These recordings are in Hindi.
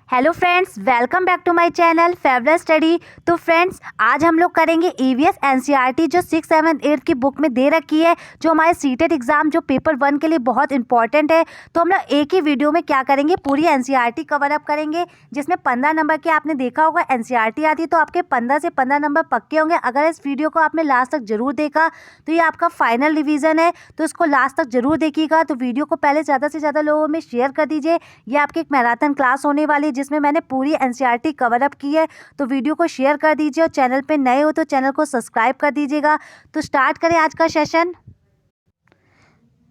Hello friends, welcome back to my channel favourite study. तो फ्रेंड्स, आज हम लोग करेंगे ईवीएस एनसीईआरटी जो 6, 7, 8 की बुक में दे रखी है, जो हमारे सीटेट एग्जाम जो पेपर 1 के लिए बहुत इंपॉर्टेंट है। तो हम लोग एक ही वीडियो में क्या करेंगे, पूरी एनसीईआरटी कवर अप करेंगे, जिसमें 15 नंबर के आपने देखा होगा एनसीईआरटी आती है, तो आपके 15 से 15 नंबर पक्के होंगे। अगर इस वीडियो को आपने लास्ट तक जरूर देखा तो ये आपका फाइनल रिविजन है, तो इसको लास्ट तक जरूर देखिएगा। तो वीडियो को पहले ज़्यादा से ज़्यादा लोगों में शेयर कर दीजिए। ये आपकी एक मैराथन क्लास होने वाली है जिसमें मैंने पूरी एनसीईआरटी कवर अप की है, तो वीडियो को शेयर कर दीजिए और चैनल पे नए हो तो चैनल को सब्सक्राइब कर दीजिएगा। तो स्टार्ट करें आज का सेशन।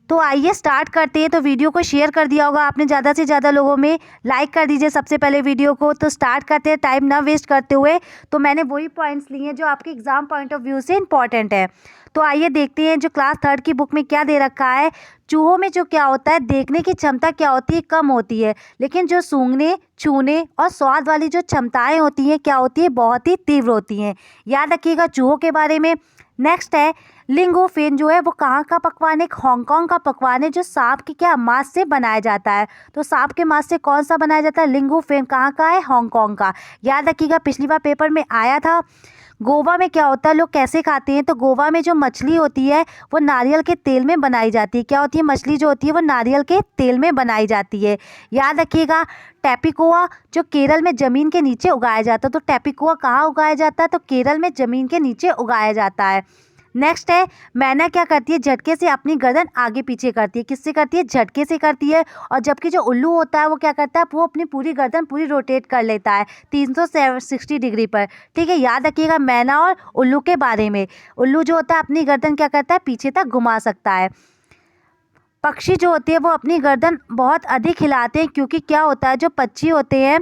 तो आइए स्टार्ट करते हैं। तो वीडियो को शेयर कर दिया होगा आपने ज़्यादा से ज़्यादा लोगों में, लाइक कर दीजिए सबसे पहले वीडियो को। तो स्टार्ट करते हैं टाइम ना वेस्ट करते हुए। तो मैंने वही पॉइंट्स लिए हैं जो आपके एग्जाम पॉइंट ऑफ व्यू से इंपॉर्टेंट है। तो आइए देखते हैं जो क्लास 3 की बुक में क्या दे रखा है। चूहों में जो क्या होता है, देखने की क्षमता क्या होती है, कम होती है, लेकिन जो सूंघने, छूने और स्वाद वाली जो क्षमताएं होती हैं क्या होती है, बहुत ही तीव्र होती हैं। याद रखिएगा चूहों के बारे में। नेक्स्ट है लिंगोफेन, जो है वो कहाँ का पकवान है, हांगकांग का पकवान है, जो सांप की क्या मांस से बनाया जाता है। तो सांप के मांस से कौन सा बनाया जाता है, लिंगोफेन कहाँ का है, हांगकांग का। याद रखिएगा पिछली बार पेपर में आया था। गोवा में क्या होता है, लोग कैसे खाते हैं, तो गोवा में जो मछली होती है वो नारियल के तेल में बनाई जाती है। क्या होती है, मछली जो होती है वो नारियल के तेल में बनाई जाती है। याद रखिएगा टैपिकोआ जो केरल में ज़मीन के नीचे उगाया जाता है। तो टैपिकोआ कहाँ उगाया जाता है, तो केरल में ज़मीन के नीचे उगाया जाता है। नेक्स्ट है मैना क्या करती है, झटके से अपनी गर्दन आगे पीछे करती है। किससे करती है, झटके से करती है। और जबकि जो उल्लू होता है वो क्या करता है, वो अपनी पूरी गर्दन पूरी रोटेट कर लेता है 360 डिग्री पर। ठीक है, याद रखिएगा मैना और उल्लू के बारे में। उल्लू जो होता है अपनी गर्दन क्या करता है, पीछे तक घुमा सकता है। पक्षी जो होते हैं वो अपनी गर्दन बहुत अधिक हिलाते हैं, क्योंकि क्या होता है, जो पक्षी होते हैं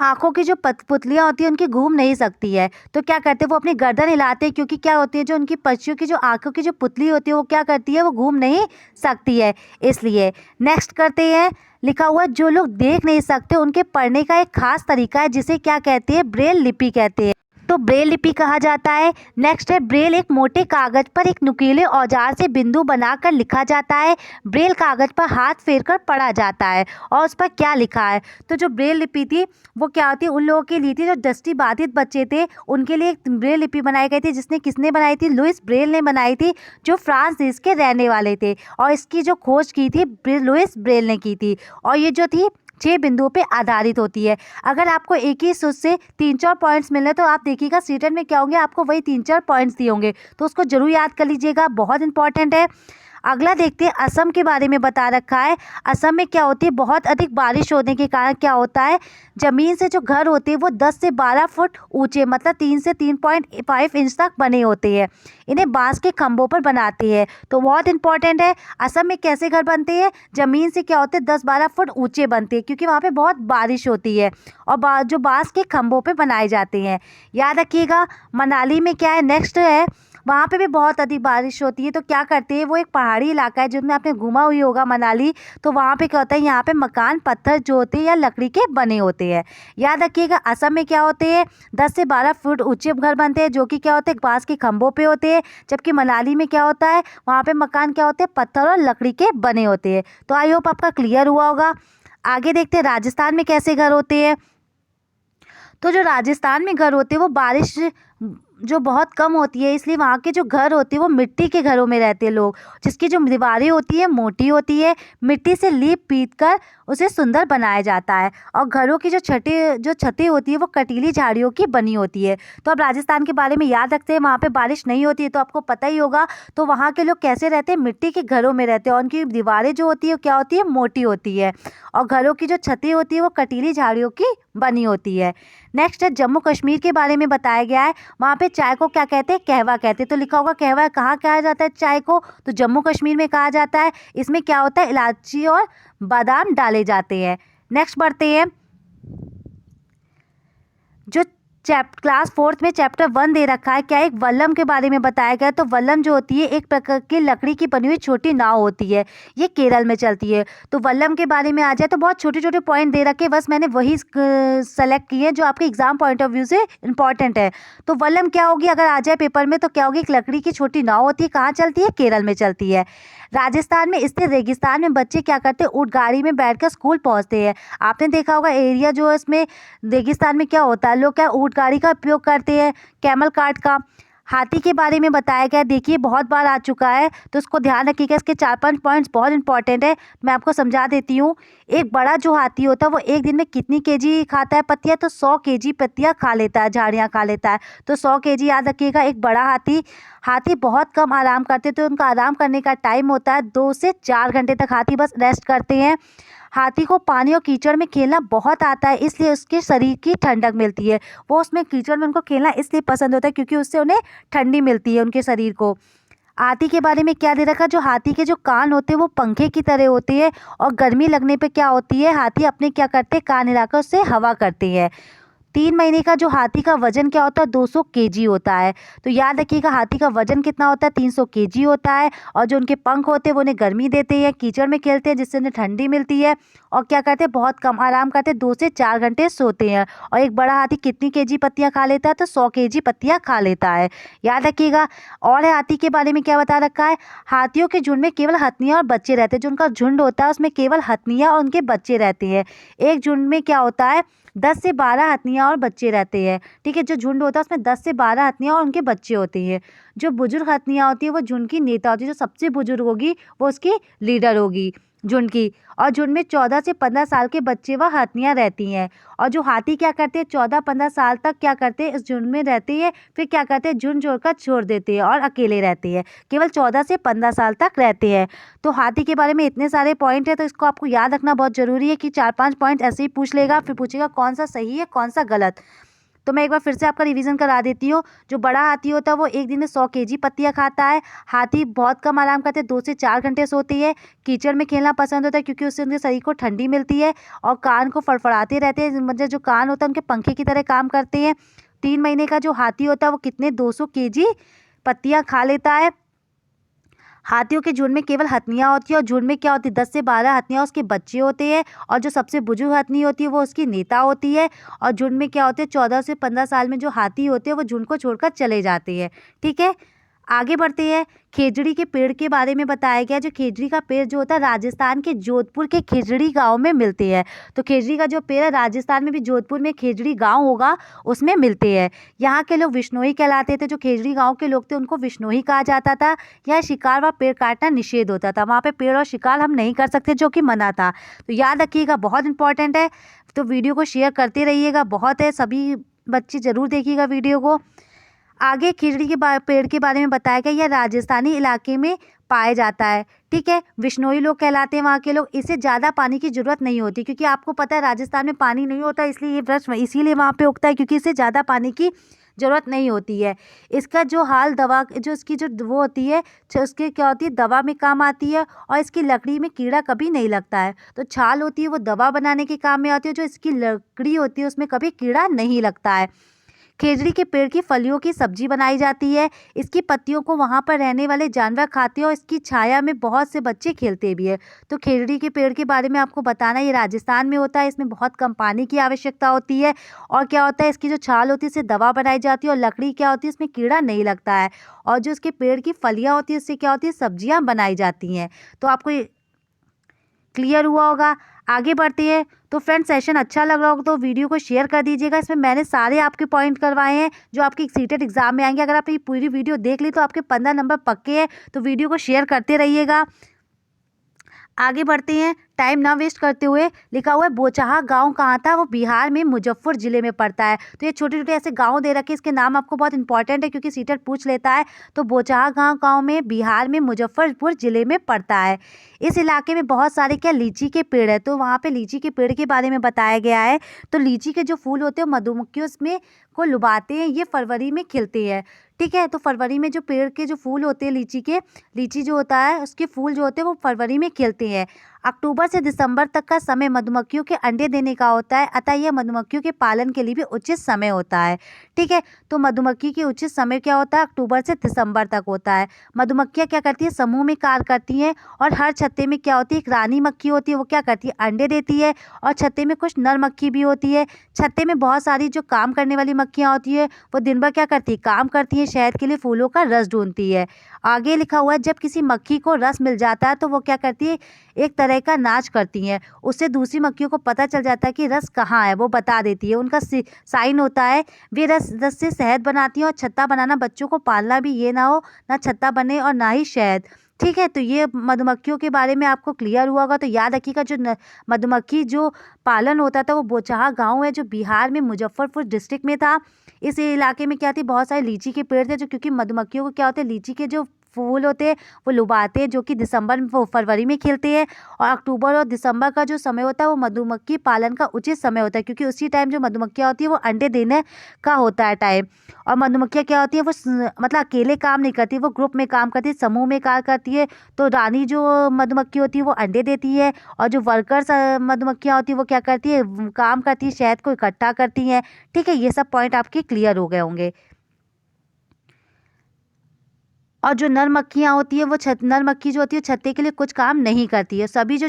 आँखों की जो पुतलियाँ होती हैं उनकी घूम नहीं सकती है, तो क्या करते हैं वो अपनी गर्दन हिलाते हैं, क्योंकि क्या होती है, जो उनकी पक्षियों की जो आँखों की जो पुतली होती है वो क्या करती है, वो घूम नहीं सकती है, इसलिए। नेक्स्ट करते हैं, लिखा हुआ है जो लोग देख नहीं सकते उनके पढ़ने का एक खास तरीका है, जिसे क्या कहते हैं, ब्रेल लिपि कहते हैं। तो ब्रेल लिपि कहा जाता है। नेक्स्ट है ब्रेल एक मोटे कागज पर एक नुकीले औजार से बिंदु बनाकर लिखा जाता है। ब्रेल कागज पर हाथ फेरकर पढ़ा जाता है और उस पर क्या लिखा है। तो जो ब्रेल लिपि थी वो क्या होती है, उन लोगों के लिए थी जो दृष्टिबाधित बच्चे थे, उनके लिए एक ब्रेल लिपि बनाई गई थी, जिसने किसने बनाई थी, लुइस ब्रेल ने बनाई थी, जो फ्रांस देश के रहने वाले थे। और इसकी जो खोज की थी लुइस ब्रेल ने की थी। और ये जो थी 6 बिंदुओं पे आधारित होती है। अगर आपको एक ही सूत्र से 3-4 पॉइंट्स मिले तो आप देखिएगा सीटेट में क्या होंगे, आपको वही 3-4 पॉइंट्स दिए होंगे, तो उसको जरूर याद कर लीजिएगा, बहुत इंपॉर्टेंट है। अगला देखते हैं, असम के बारे में बता रखा है। असम में क्या होती है, बहुत अधिक बारिश होने के कारण क्या होता है, ज़मीन से जो घर होते हैं वो 10 से 12 फुट ऊंचे, मतलब 3 से 3.5 इंच तक बने होते हैं। इन्हें बांस के खंभों पर बनाते हैं, तो बहुत इंपॉर्टेंट है। असम में कैसे घर बनते हैं, ज़मीन से क्या होते हैं 10-12 फुट ऊंचे बनते हैं, क्योंकि वहाँ पे बहुत बारिश होती है और जो बांस के खंभों पे बनाए जाते हैं। याद रखिएगा मनाली में क्या है, नेक्स्ट है वहाँ पे भी बहुत अधिक बारिश होती है। तो क्या करते हैं, वो एक पहाड़ी इलाका है जिसमें आपने घूमा हुई होगा मनाली, तो वहाँ पे क्या होता है, यहाँ पे मकान पत्थर जो होते हैं या लकड़ी के बने होते हैं। याद रखिएगा असम में क्या होते हैं, 10 से 12 फुट ऊंचे घर बनते हैं, जो कि क्या होते हैं, बांस के खंभों पे होते हैं। जबकि मनाली में क्या होता है, वहाँ पे मकान क्या होते हैं, पत्थर और लकड़ी के बने होते हैं। तो आई होप आपका क्लियर हुआ होगा। आगे देखते हैं राजस्थान में कैसे घर होते हैं। तो जो राजस्थान में घर होते हैं वो बारिश जो बहुत कम होती है, इसलिए वहाँ के जो घर होते हैं वो मिट्टी के घरों में रहते हैं लोग, जिसकी जो दीवारें होती है मोटी होती है, मिट्टी से लीप पीट कर उसे सुंदर बनाया जाता है। और घरों की जो छतें होती है वो कटीली झाड़ियों की बनी होती है। तो अब राजस्थान के बारे में याद रखते हैं, वहाँ पे बारिश नहीं होती है तो आपको पता ही होगा। तो वहाँ के लोग कैसे रहते हैं, मिट्टी के घरों में रहते हैं, और उनकी दीवारें जो होती है क्या होती है, मोटी होती है, और घरों की जो छतें होती है वो कटीली झाड़ियों की बनी होती है। नेक्स्ट है जम्मू कश्मीर के बारे में बताया गया है। वहाँ पे चाय को क्या कहते हैं, कहवा कहते हैं। तो लिखा होगा कहवा कहाँ कहा जाता है चाय को, तो जम्मू कश्मीर में कहा जाता है। इसमें क्या होता है, इलायची और बादाम डाले जाते हैं। नेक्स्ट बढ़ते हैं, जो क्लास 4 में चैप्टर 1 दे रखा है, क्या एक वल्लम के बारे में बताया गया। तो वल्लम जो होती है एक प्रकार की लकड़ी की बनी हुई छोटी नाव होती है, ये केरल में चलती है। तो वल्लम के बारे में आ जाए तो बहुत छोटे छोटे पॉइंट दे रखे, बस मैंने वही सेलेक्ट किए जो आपके एग्जाम पॉइंट ऑफ व्यू से इंपॉर्टेंट है। तो वल्लम क्या होगी, अगर आ जाए पेपर में तो क्या होगी, एक लकड़ी की छोटी नाव होती है, कहाँ चलती है, केरल में चलती है। राजस्थान में स्थित रेगिस्तान में बच्चे क्या करते हैं, ऊँट गाड़ी में बैठकर स्कूल पहुंचते हैं। आपने देखा होगा एरिया जो है इसमें रेगिस्तान में क्या होता है, लोग क्या ऊँट गाड़ी का उपयोग करते हैं, कैमल कार्ट का। हाथी के बारे में बताया गया है, देखिए बहुत बार आ चुका है तो उसको ध्यान रखिएगा। इसके 4-5 पॉइंट्स बहुत इंपॉर्टेंट है, मैं आपको समझा देती हूँ। एक बड़ा जो हाथी होता है वो एक दिन में कितनी केजी खाता है पत्तियाँ, तो 100 केजी पत्तियाँ खा लेता है, झाड़ियाँ खा लेता है। तो 100 केजी याद रखिएगा, एक बड़ा हाथी। हाथी बहुत कम आराम करते हैं, तो उनका आराम करने का टाइम होता है 2 से 4 घंटे तक हाथी बस रेस्ट करते हैं। हाथी को पानी और कीचड़ में खेलना बहुत आता है, इसलिए उसके शरीर की ठंडक मिलती है। वो उसमें कीचड़ में उनको खेलना इसलिए पसंद होता है क्योंकि उससे उन्हें ठंडी मिलती है उनके शरीर को। हाथी के बारे में क्या दे रखा, जो हाथी के जो कान होते हैं वो पंखे की तरह होते हैं, और गर्मी लगने पे क्या होती है, हाथी अपने क्या करते हैं, कान हिलाकर उससे हवा करते हैं। 3 महीने का जो हाथी का वजन क्या होता है, 200 केजी होता है। तो याद रखिएगा हाथी का वजन कितना होता है, 300 केजी होता है। और जो उनके पंख होते हैं वो उन्हें गर्मी देते हैं, कीचड़ में खेलते हैं जिससे उन्हें ठंडी मिलती है। और क्या करते हैं, बहुत कम आराम करते हैं, 2 से 4 घंटे सोते हैं। और एक बड़ा हाथी कितनी केजी पत्तियां खा लेता है, तो 100 केजी पत्तियां खा लेता है, याद रखिएगा। और है हाथी के बारे में क्या बता रखा है, हाथियों के झुंड में केवल हथनियाँ और बच्चे रहते हैं। जो उनका झुंड होता है उसमें केवल हथनियाँ और उनके बच्चे रहते हैं। एक झुंड में क्या होता है, 10 से 12 हथनियाँ और बच्चे रहते हैं, ठीक है। जो झुंड होता है उसमें 10 से 12 हथनियाँ और उनके बच्चे होते हैं। जो बुजुर्ग हथनियाँ होती है वो झुंड की नेता होती है, जो सबसे बुजुर्ग होगी वो उसकी लीडर होगी झुंड की। और झुंड में 14 से 15 साल के बच्चे व हथनियाँ रहती हैं। और जो हाथी क्या करते हैं, 14-15 साल तक क्या करते हैं, इस झुंड में रहते हैं, फिर क्या करते हैं, झुंड जोड़कर छोड़ देते हैं और अकेले रहते हैं। केवल 14 से 15 साल तक रहते हैं। तो हाथी के बारे में इतने सारे पॉइंट है, तो इसको आपको याद रखना बहुत ज़रूरी है कि 4-5 पॉइंट ऐसे ही पूछ लेगा, फिर पूछेगा कौन सा सही है कौन सा गलत। तो मैं एक बार फिर से आपका रिवीजन करा देती हूँ। जो बड़ा हाथी होता है वो एक दिन में 100 केजी पत्तियाँ खाता है। हाथी बहुत कम आराम करते हैं, 2 से 4 घंटे सोती है। कीचड़ में खेलना पसंद होता है क्योंकि उससे उनके शरीर को ठंडी मिलती है। और कान को फड़फड़ाते रहते हैं, मतलब जो कान होता है उनके पंखे की तरह काम करते हैं। 3 महीने का जो हाथी होता है वो कितने 200 केजी पत्तियाँ खा लेता है। हाथियों के झुंड में केवल हथनियाँ होती है, और झुंड में क्या होती है, 10 से 12 हथनियाँ उसके बच्चे होते हैं। और जो सबसे बुजुर्ग हथनी होती है वो उसकी नेता होती है। और झुंड में क्या होते हैं, 14 से 15 साल में जो हाथी होते हैं वो झुंड को छोड़कर चले जाते हैं, ठीक है। आगे बढ़ते हैं। खेजड़ी के पेड़ के बारे में बताया गया। जो खेजड़ी का पेड़ जो होता है राजस्थान के जोधपुर के खेजड़ी गांव में मिलते हैं। तो खेजड़ी का जो पेड़ है राजस्थान में भी जोधपुर में खेजड़ी गांव होगा उसमें मिलते हैं। यहाँ के लोग विश्नोई कहलाते थे। जो खेजड़ी गांव के लोग थे उनको विश्नोई कहा जाता था। यहाँ शिकार व पेड़ काटना निषेध होता था, वहाँ पे पेड़ और शिकार हम नहीं कर सकते, जो कि मना था। तो याद रखिएगा, बहुत इंपॉर्टेंट है। तो वीडियो को शेयर करते रहिएगा, बहुत है, सभी बच्चे ज़रूर देखिएगा वीडियो को। आगे खिजड़ी के पेड़ के बारे में बताया गया, यह राजस्थानी इलाके में पाया जाता है, ठीक है। विश्नोई लोग कहलाते हैं वहाँ के लोग। इसे ज़्यादा पानी की ज़रूरत नहीं होती, क्योंकि आपको पता है राजस्थान में पानी नहीं होता, इसलिए ये वृक्ष इसीलिए वहाँ पे उगता है, क्योंकि इसे ज़्यादा पानी की ज़रूरत नहीं होती है। इसका जो हाल दवा, जो इसकी जो वो होती है, जो उसके क्या होती है, दवा में काम आती है। और इसकी लकड़ी में कीड़ा कभी नहीं लगता है। तो छाल होती है वो दवा बनाने के काम में आती है, जो इसकी लकड़ी होती है उसमें कभी कीड़ा नहीं लगता है। खेजड़ी के पेड़ की फलियों की सब्जी बनाई जाती है। इसकी पत्तियों को वहाँ पर रहने वाले जानवर खाते हैं, और इसकी छाया में बहुत से बच्चे खेलते भी है। तो खेजड़ी के पेड़ के बारे में आपको बताना, ये राजस्थान में होता है, इसमें बहुत कम पानी की आवश्यकता होती है। और क्या होता है, इसकी जो छाल होती है इससे दवा बनाई जाती है, और लकड़ी क्या होती है इसमें कीड़ा नहीं लगता है। और जो इसके पेड़ की फलियाँ होती है इससे क्या होती है, सब्जियाँ बनाई जाती हैं। तो आपको क्लियर हुआ होगा। आगे बढ़ते हैं। तो फ्रेंड्स, सेशन अच्छा लग रहा होगा तो वीडियो को शेयर कर दीजिएगा। इसमें मैंने सारे आपके पॉइंट करवाए हैं जो आपके सीटेट एग्जाम में आएंगे। अगर आपने ये पूरी वीडियो देख ली तो आपके 15 नंबर पक्के हैं। तो वीडियो को शेयर करते रहिएगा। आगे बढ़ते हैं, टाइम ना वेस्ट करते हुए। लिखा हुआ है बोचहा गांव कहाँ था, वो बिहार में मुजफ्फर जिले में पड़ता है। तो ये छोटे छोटे ऐसे गांव दे रखे, इसके नाम आपको बहुत इंपॉर्टेंट है क्योंकि सीटर पूछ लेता है। तो बोचहा गांव में बिहार में मुजफ्फरपुर जिले में पड़ता है। इस इलाके में बहुत सारे क्या लीची के पेड़ है। तो वहाँ पे लीची के पेड़ के बारे में बताया गया है। तो लीची के जो फूल होते हैं मधुमक्खियों में को लुभाते हैं, ये फरवरी में खिलते हैं, ठीक है। तो फरवरी में जो पेड़ के जो फूल होते हैं लीची के, लीची जो होता है उसके फूल जो होते हैं वो फरवरी में खिलते हैं। अक्टूबर से दिसंबर तक का समय मधुमक्खियों के अंडे देने का होता है, अतः यह मधुमक्खियों के पालन के लिए भी उचित समय होता है। ठीक है, तो मधुमक्खी की उचित समय क्या होता है? अक्टूबर से दिसंबर तक होता है। मधुमक्खियाँ क्या करती है? समूह में कार्य करती हैं और हर छत्ते में क्या होती है? एक रानी मक्खी होती है, वो क्या करती है? अंडे देती है और छत्ते में कुछ नर मक्खी भी होती है। छत्ते में बहुत सारी जो काम करने वाली मक्खियाँ होती है, वो दिन भर क्या करती है? काम करती हैं, शहद के लिए फूलों का रस ढूंढती है। आगे लिखा हुआ है, जब किसी मक्खी को रस मिल जाता है तो वो क्या करती है? एक तरह का नाच करती हैं। उससे दूसरी मक्खियों को पता चल जाता है कि रस कहाँ है, वो बता देती है। उनका साइन होता है। वे रस रस से शहद बनाती हैं और छत्ता बनाना बच्चों को पालना भी ये ना हो, ना छत्ता बने और ना ही शहद। ठीक है, तो ये मधुमक्खियों के बारे में आपको क्लियर हुआ होगा। तो याद रखिएगा, जो मधुमक्खी जो पालन होता था वो बोचहा गांव है जो बिहार में मुजफ्फरपुर डिस्ट्रिक्ट में था। इस इलाके में क्या थी? बहुत सारे लीची के पेड़ थे, जो क्योंकि मधुमक्खियों को क्या होते हैं? लीची के जो फूल होते हैं वो लुभाते हैं, जो कि दिसंबर वो फरवरी में खिलते हैं। और अक्टूबर और दिसंबर का जो समय होता है वो मधुमक्खी पालन का उचित समय होता है, क्योंकि उसी टाइम जो मधुमक्खियाँ होती है वो अंडे देने का होता है टाइम। और मधुमक्खियाँ क्या होती है? वो मतलब अकेले काम नहीं करती, वो ग्रुप में काम करती है, समूह में कार्य करती है। तो रानी जो मधुमक्खी होती है वो अंडे देती है, और जो वर्कर्स मधुमक्खियाँ होती है वो क्या करती है? काम करती है, शहद को इकट्ठा करती हैं। ठीक है, ये सब पॉइंट आपके क्लियर हो गए होंगे। और जो नर मक्खियाँ होती है वो नर मक्खी जो होती है छत्ते के लिए कुछ काम नहीं करती है। सभी जो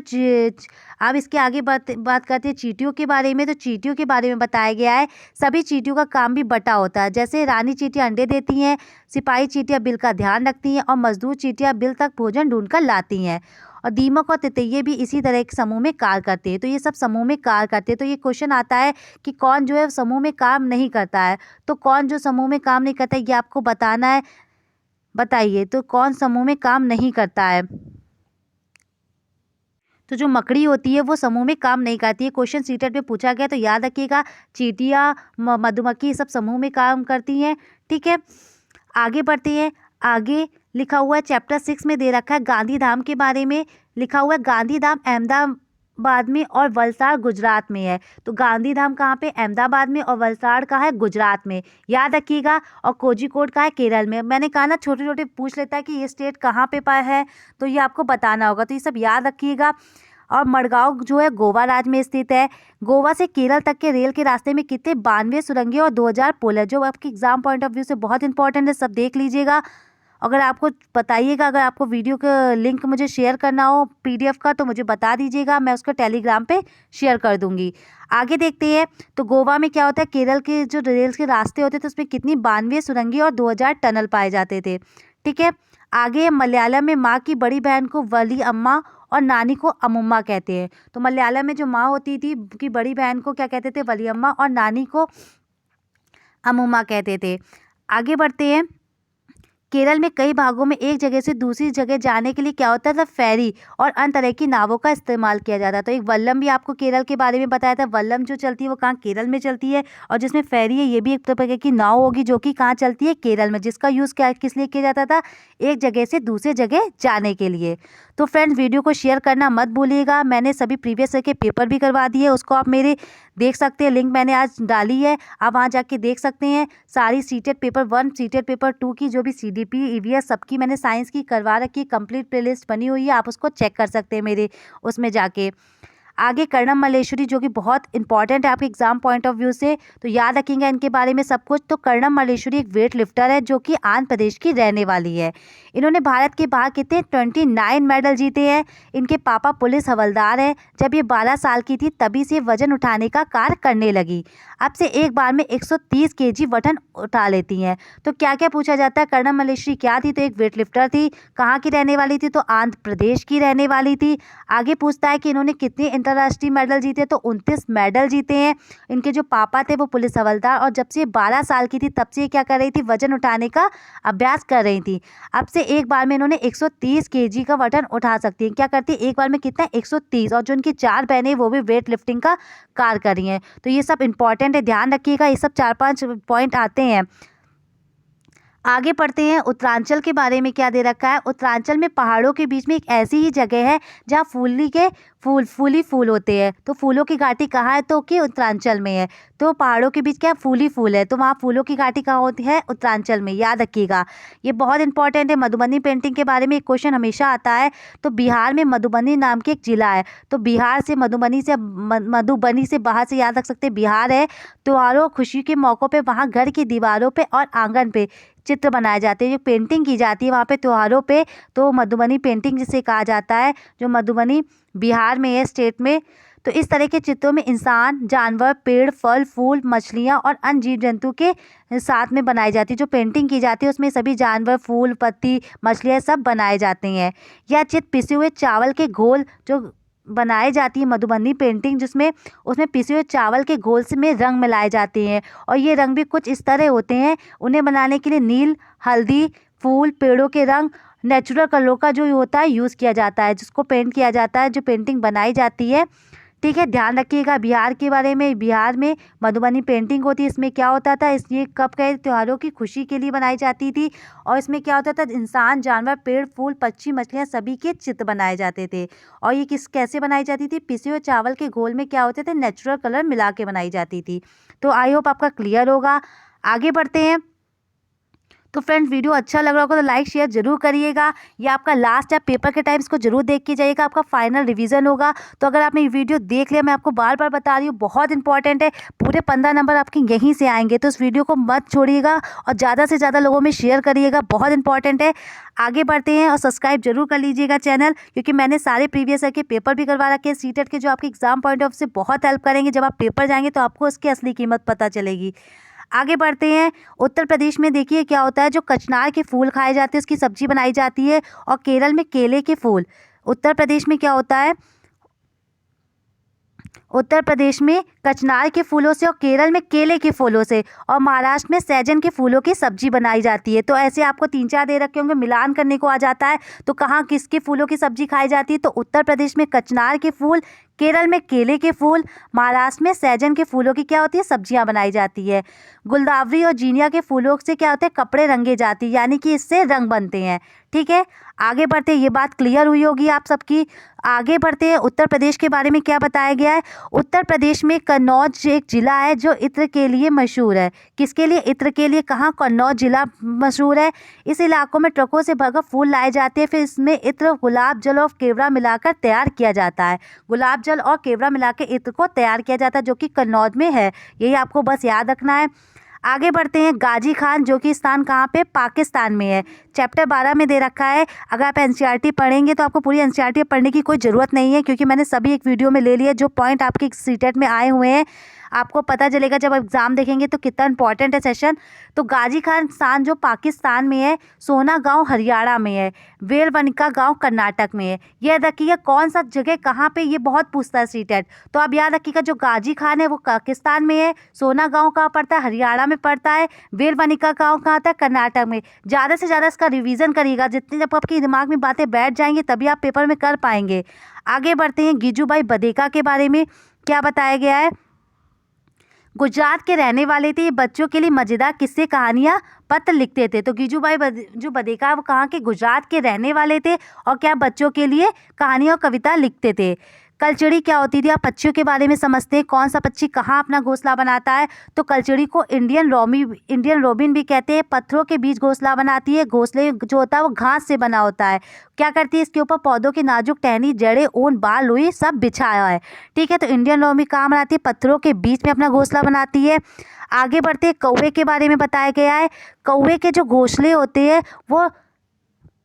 अब इसके आगे बात करते हैं चींटियों के बारे में। तो चींटियों के बारे में बताया गया है, सभी चींटियों का काम भी बटा होता है। जैसे रानी चींटियाँ अंडे देती हैं, सिपाही चींटियाँ बिल का ध्यान रखती हैं, और मजदूर चींटियाँ बिल तक भोजन ढूंढ कर लाती हैं। और दीमक और तितैये भी इसी तरह के समूह में कार्य करते हैं। तो ये सब समूह में कार्य करते हैं। तो ये क्वेश्चन आता है कि कौन जो है समूह में काम नहीं करता है। तो कौन जो समूह में काम नहीं करता है ये आपको बताना है। बताइए, तो कौन समूह में काम नहीं करता है? तो जो मकड़ी होती है वो समूह में काम नहीं करती है। क्वेश्चन सीटेट में पूछा गया, तो याद रखिएगा, चींटियाँ, मधुमक्खी, ये सब समूह में काम करती हैं। ठीक है, आगे बढ़ते हैं। आगे लिखा हुआ है चैप्टर 6 में दे रखा है गांधी धाम के बारे में। लिखा हुआ है गांधी धाम अहमदाबाद में और वलसाड़ गुजरात में है। तो गांधी धाम कहाँ पे? अहमदाबाद में, और वलसाड़ का है गुजरात में, याद रखिएगा। और कोझिकोड का है केरल में। मैंने कहा ना, छोटे छोटे पूछ लेता है कि ये स्टेट कहाँ पे पाया है, तो ये आपको बताना होगा। तो ये सब याद रखिएगा। और मडगांव जो है गोवा राज्य में स्थित है। गोवा से केरल तक के रेल के रास्ते में कितने? 92 सुरंगें और 2000 पुल है, जो आपके एग्जाम पॉइंट ऑफ व्यू से बहुत इंपॉर्टेंट है। सब देख लीजिएगा। अगर आपको बताइएगा, अगर आपको वीडियो का लिंक मुझे शेयर करना हो पीडीएफ का, तो मुझे बता दीजिएगा, मैं उसको टेलीग्राम पे शेयर कर दूंगी। आगे देखते हैं। तो गोवा में क्या होता है? केरल के जो रेल के रास्ते होते थे उसमें कितनी? 92 सुरंगें और 2000 टनल पाए जाते थे। ठीक है, आगे मलयालम में माँ की बड़ी बहन को वली अम्मा और नानी को अमुम्मा कहते हैं। तो मलयालम में जो माँ होती थी की बड़ी बहन को क्या कहते थे? वली अम्मा, और नानी को अमुम्मा कहते थे। आगे बढ़ते हैं। केरल में कई भागों में एक जगह से दूसरी जगह जाने के लिए क्या होता था? फेरी और अन्य तरह की नावों का इस्तेमाल किया जाता है। तो एक वल्लम भी आपको केरल के बारे में बताया था। वल्लम जो चलती है वो कहाँ? केरल में चलती है। और जिसमें फेरी है ये भी एक तरह की नाव होगी, जो कि कहाँ चलती है? केरल में, जिसका यूज़ क्या किस लिए किया जाता था? एक जगह से दूसरे जगह जाने के लिए। तो फ्रेंड्स, वीडियो को शेयर करना मत भूलिएगा। मैंने सभी प्रीवियस ईयर के पेपर भी करवा दिए, उसको आप मेरे देख सकते हैं। लिंक मैंने आज डाली है, आप वहाँ जाके देख सकते हैं। सारी सीटेट पेपर 1, सीटेट पेपर 2 की जो भी सीडीपी ईवीएस सबकी मैंने साइंस की करवा रखी है। कंप्लीट प्लेलिस्ट बनी हुई है, आप उसको चेक कर सकते हैं मेरे उसमें जाके। आगे कर्णम मल्लेश्वरी, जो कि बहुत इंपॉर्टेंट है आपके एग्जाम पॉइंट ऑफ व्यू से, तो याद रखेंगे इनके बारे में सब कुछ। तो कर्णम मल्लेश्वरी एक वेट लिफ्टर है, जो कि आंध्र प्रदेश की रहने वाली है। इन्होंने भारत के बाहर कितने? 29 मेडल जीते हैं। इनके पापा पुलिस हवलदार है। जब ये 12 साल की थी तभी से वजन उठाने का कार्य करने लगी। अब से एक बार में 130 केजी वजन उठा लेती हैं। तो क्या क्या पूछा जाता है? कर्णम मल्लेश्वरी क्या थी? तो एक वेट लिफ्टर थी। कहाँ की रहने वाली थी? तो आंध्र प्रदेश की रहने वाली थी। आगे पूछता है कि इन्होंने कितने अंतर्राष्ट्रीय मेडल जीते? तो 29 मेडल जीते हैं। इनके जो पापा थे वो पुलिस हवलदार, और जब से 12 साल की थी तब से क्या कर रही थी? वजन उठाने का अभ्यास कर रही थी। अब से एक बार में इन्होंने 130 केजी का वजन उठा सकती हैं। क्या करती है? एक बार में कितना? 130। और जो इनकी 4 बहनें वो भी वेट लिफ्टिंग का कार्य कर रही हैं। तो ये सब इंपॉर्टेंट है, ध्यान रखिएगा। ये सब 4-5 पॉइंट आते हैं। आगे पढ़ते हैं। उत्तरांचल के बारे में क्या दे रखा है? उत्तरांचल में पहाड़ों के बीच में एक ऐसी ही जगह है जहाँ फूली फूल होते हैं। तो फूलों की घाटी कहाँ है? तो कि उत्तरांचल में है। तो पहाड़ों के बीच क्या फूली फूल है, तो वहाँ फूलों की घाटी कहाँ होती है? उत्तरांचल में, याद रखिएगा। ये बहुत इंपॉर्टेंट है। मधुबनी पेंटिंग के बारे में एक क्वेश्चन हमेशा आता है। तो बिहार में मधुबनी नाम की एक जिला है। तो बिहार से मधुबनी से बाहर से याद रख सकते हैं बिहार है। त्योहारों खुशी के मौक़ों पे वहाँ घर की दीवारों पे और आंगन पे चित्र बनाए जाते हैं, जो पेंटिंग की जाती है वहाँ पे त्योहारों पे, तो मधुबनी पेंटिंग जिसे कहा जाता है, जो मधुबनी बिहार में है, स्टेट में। तो इस तरह के चित्रों में इंसान, जानवर, पेड़, फल, फूल, मछलियाँ और अन्य जीव जंतु के साथ में बनाई जाती है। जो पेंटिंग की जाती है उसमें सभी जानवर, फूल, पत्ती, मछलियाँ सब बनाए जाते हैं। यह चित्र पिसे हुए चावल के घोल जो बनाई जाती है मधुबनी पेंटिंग, जिसमें उसमें पिसे हुए चावल के घोल से में रंग मिलाए जाते हैं, और ये रंग भी कुछ इस तरह होते हैं। उन्हें बनाने के लिए नील, हल्दी, फूल, पेड़ों के रंग, नेचुरल कलरों का जो होता है यूज़ किया जाता है, जिसको पेंट किया जाता है, जो पेंटिंग बनाई जाती है। ठीक है, ध्यान रखिएगा बिहार के बारे में। बिहार में मधुबनी पेंटिंग होती है। इसमें क्या होता था, इसलिए कब कहे त्योहारों की खुशी के लिए बनाई जाती थी। और इसमें क्या होता था, इंसान, जानवर, पेड़, फूल, पक्षी, मछलियाँ सभी के चित्र बनाए जाते थे। और ये कैसे बनाई जाती थी? पिसे हुए चावल के घोल में क्या होते थे, नेचुरल कलर मिला के बनाई जाती थी। तो आई होप आपका क्लियर होगा। आगे बढ़ते हैं। तो फ्रेंड्स, वीडियो अच्छा लग रहा होगा तो लाइक शेयर जरूर करिएगा। ये आपका लास्ट है, पेपर के टाइम इसको जरूर देख के जाइएगा, आपका फाइनल रिवीजन होगा। तो अगर आपने ये वीडियो देख लिया, मैं आपको बार बार बता रही हूँ, बहुत इंपॉर्टेंट है। पूरे 15 नंबर आपके यहीं से आएंगे, तो इस वीडियो को मत छोड़िएगा और ज़्यादा से ज़्यादा लोगों में शेयर करिएगा, बहुत इंपॉर्टेंट है। आगे बढ़ते हैं और सब्सक्राइब जरूर कर लीजिएगा चैनल, क्योंकि मैंने सारे प्रीवियस ईयर के पेपर भी करवा रखे हैं सीटेट के, जो आपके एग्जाम पॉइंट ऑफ से बहुत हेल्प करेंगे। जब आप पेपर जाएंगे तो आपको उसकी असली कीमत पता चलेगी। आगे बढ़ते हैं। उत्तर प्रदेश में देखिए क्या होता है, जो कचनार के फूल खाए जाते हैं उसकी सब्जी बनाई जाती है। और केरल में केले के फूल। उत्तर प्रदेश में क्या होता है, उत्तर प्रदेश में कचनार के फूलों से और केरल में केले के फूलों से, और महाराष्ट्र में सहजन के फूलों की सब्जी बनाई जाती है। तो ऐसे आपको 3-4 दे रखे होंगे, मिलान करने को आ जाता है। तो कहाँ किसके फूलों की सब्जी खाई जाती है? तो उत्तर प्रदेश में कचनार के फूल, केरल में केले के फूल, महाराष्ट्र में सहजन के फूलों की क्या होती है, सब्जियां बनाई जाती है। गुलदावरी और जीनिया के फूलों से क्या होता है, कपड़े रंगे जाती है, यानी कि इससे रंग बनते हैं। ठीक है, आगे बढ़ते हैं। ये बात क्लियर हुई होगी आप सबकी। आगे बढ़ते हैं। उत्तर प्रदेश के बारे में क्या बताया गया है। उत्तर प्रदेश में कन्नौज एक जिला है जो इत्र के लिए मशहूर है। किसके लिए? इत्र के लिए। कहाँ? कन्नौज जिला मशहूर है। इस इलाकों में ट्रकों से भरकर फूल लाए जाते हैं, फिर इसमें इत्र, गुलाब जल और केवड़ा मिलाकर तैयार किया जाता है। गुलाब जल और केवड़ा मिला के इत्र को तैयार किया जाता है, जो कि कन्नौज में है। यही आपको बस याद रखना है। आगे बढ़ते हैं। गाजी खान, जो कि स्थान कहाँ पे? पाकिस्तान में है। चैप्टर 12 में दे रखा है। अगर आप एनसीईआरटी पढ़ेंगे तो आपको पूरी एनसीईआरटी पढ़ने की कोई ज़रूरत नहीं है, क्योंकि मैंने सभी एक वीडियो में ले लिया। जो पॉइंट आपके सीटेट में आए हुए हैं आपको पता चलेगा जब एग्ज़ाम देखेंगे तो कितना इंपॉर्टेंट है सेशन। तो गाजी खान स्थान जो पाकिस्तान में है, सोना गांव हरियाणा में है, वेलवनिका गांव कर्नाटक में है। यह रखिएगा कौन सा जगह कहाँ पे, ये बहुत पूछता है सीटेट। तो आप याद रखिएगा जो गाजी खान है वो पाकिस्तान में है, सोना गांव कहाँ पड़ता है, हरियाणा में पड़ता है, वेलवनिका गांव कहाँ आता है, कर्नाटक में। ज़्यादा से ज़्यादा इसका रिवीजन करिएगा, जितनी जब आपके दिमाग में बातें बैठ जाएंगी तभी आप पेपर में कर पाएंगे। आगे बढ़ते हैं। गिजुभाई बधेका के बारे में क्या बताया गया है। गुजरात के रहने वाले थे। ये बच्चों के लिए मज़ेदार किस्से, कहानियाँ, पत्र लिखते थे। तो गिजुभाई जो बधेका वो कहाँ के? गुजरात के रहने वाले थे, और क्या बच्चों के लिए कहानियाँ और कविता लिखते थे। कलचड़ी क्या होती थी? आप पक्षियों के बारे में समझते हैं। कौन सा पक्षी कहाँ अपना घोंसला बनाता है? तो कलचड़ी को इंडियन रोबिन भी कहते हैं। पत्थरों के बीच घोंसला बनाती है। घोंसले जो होता है वो घास से बना होता है। क्या करती है? इसके ऊपर पौधों की नाजुक टहनी, जड़ें, ऊन, बाल, रुई सब बिछाया है। ठीक है, तो इंडियन रोबिन कहाँ बनाती है? पत्थरों के बीच में अपना घोंसला बनाती है। आगे बढ़ते हैं। कौवे के बारे में बताया गया है। कौवे के जो घोंसले होते हैं वो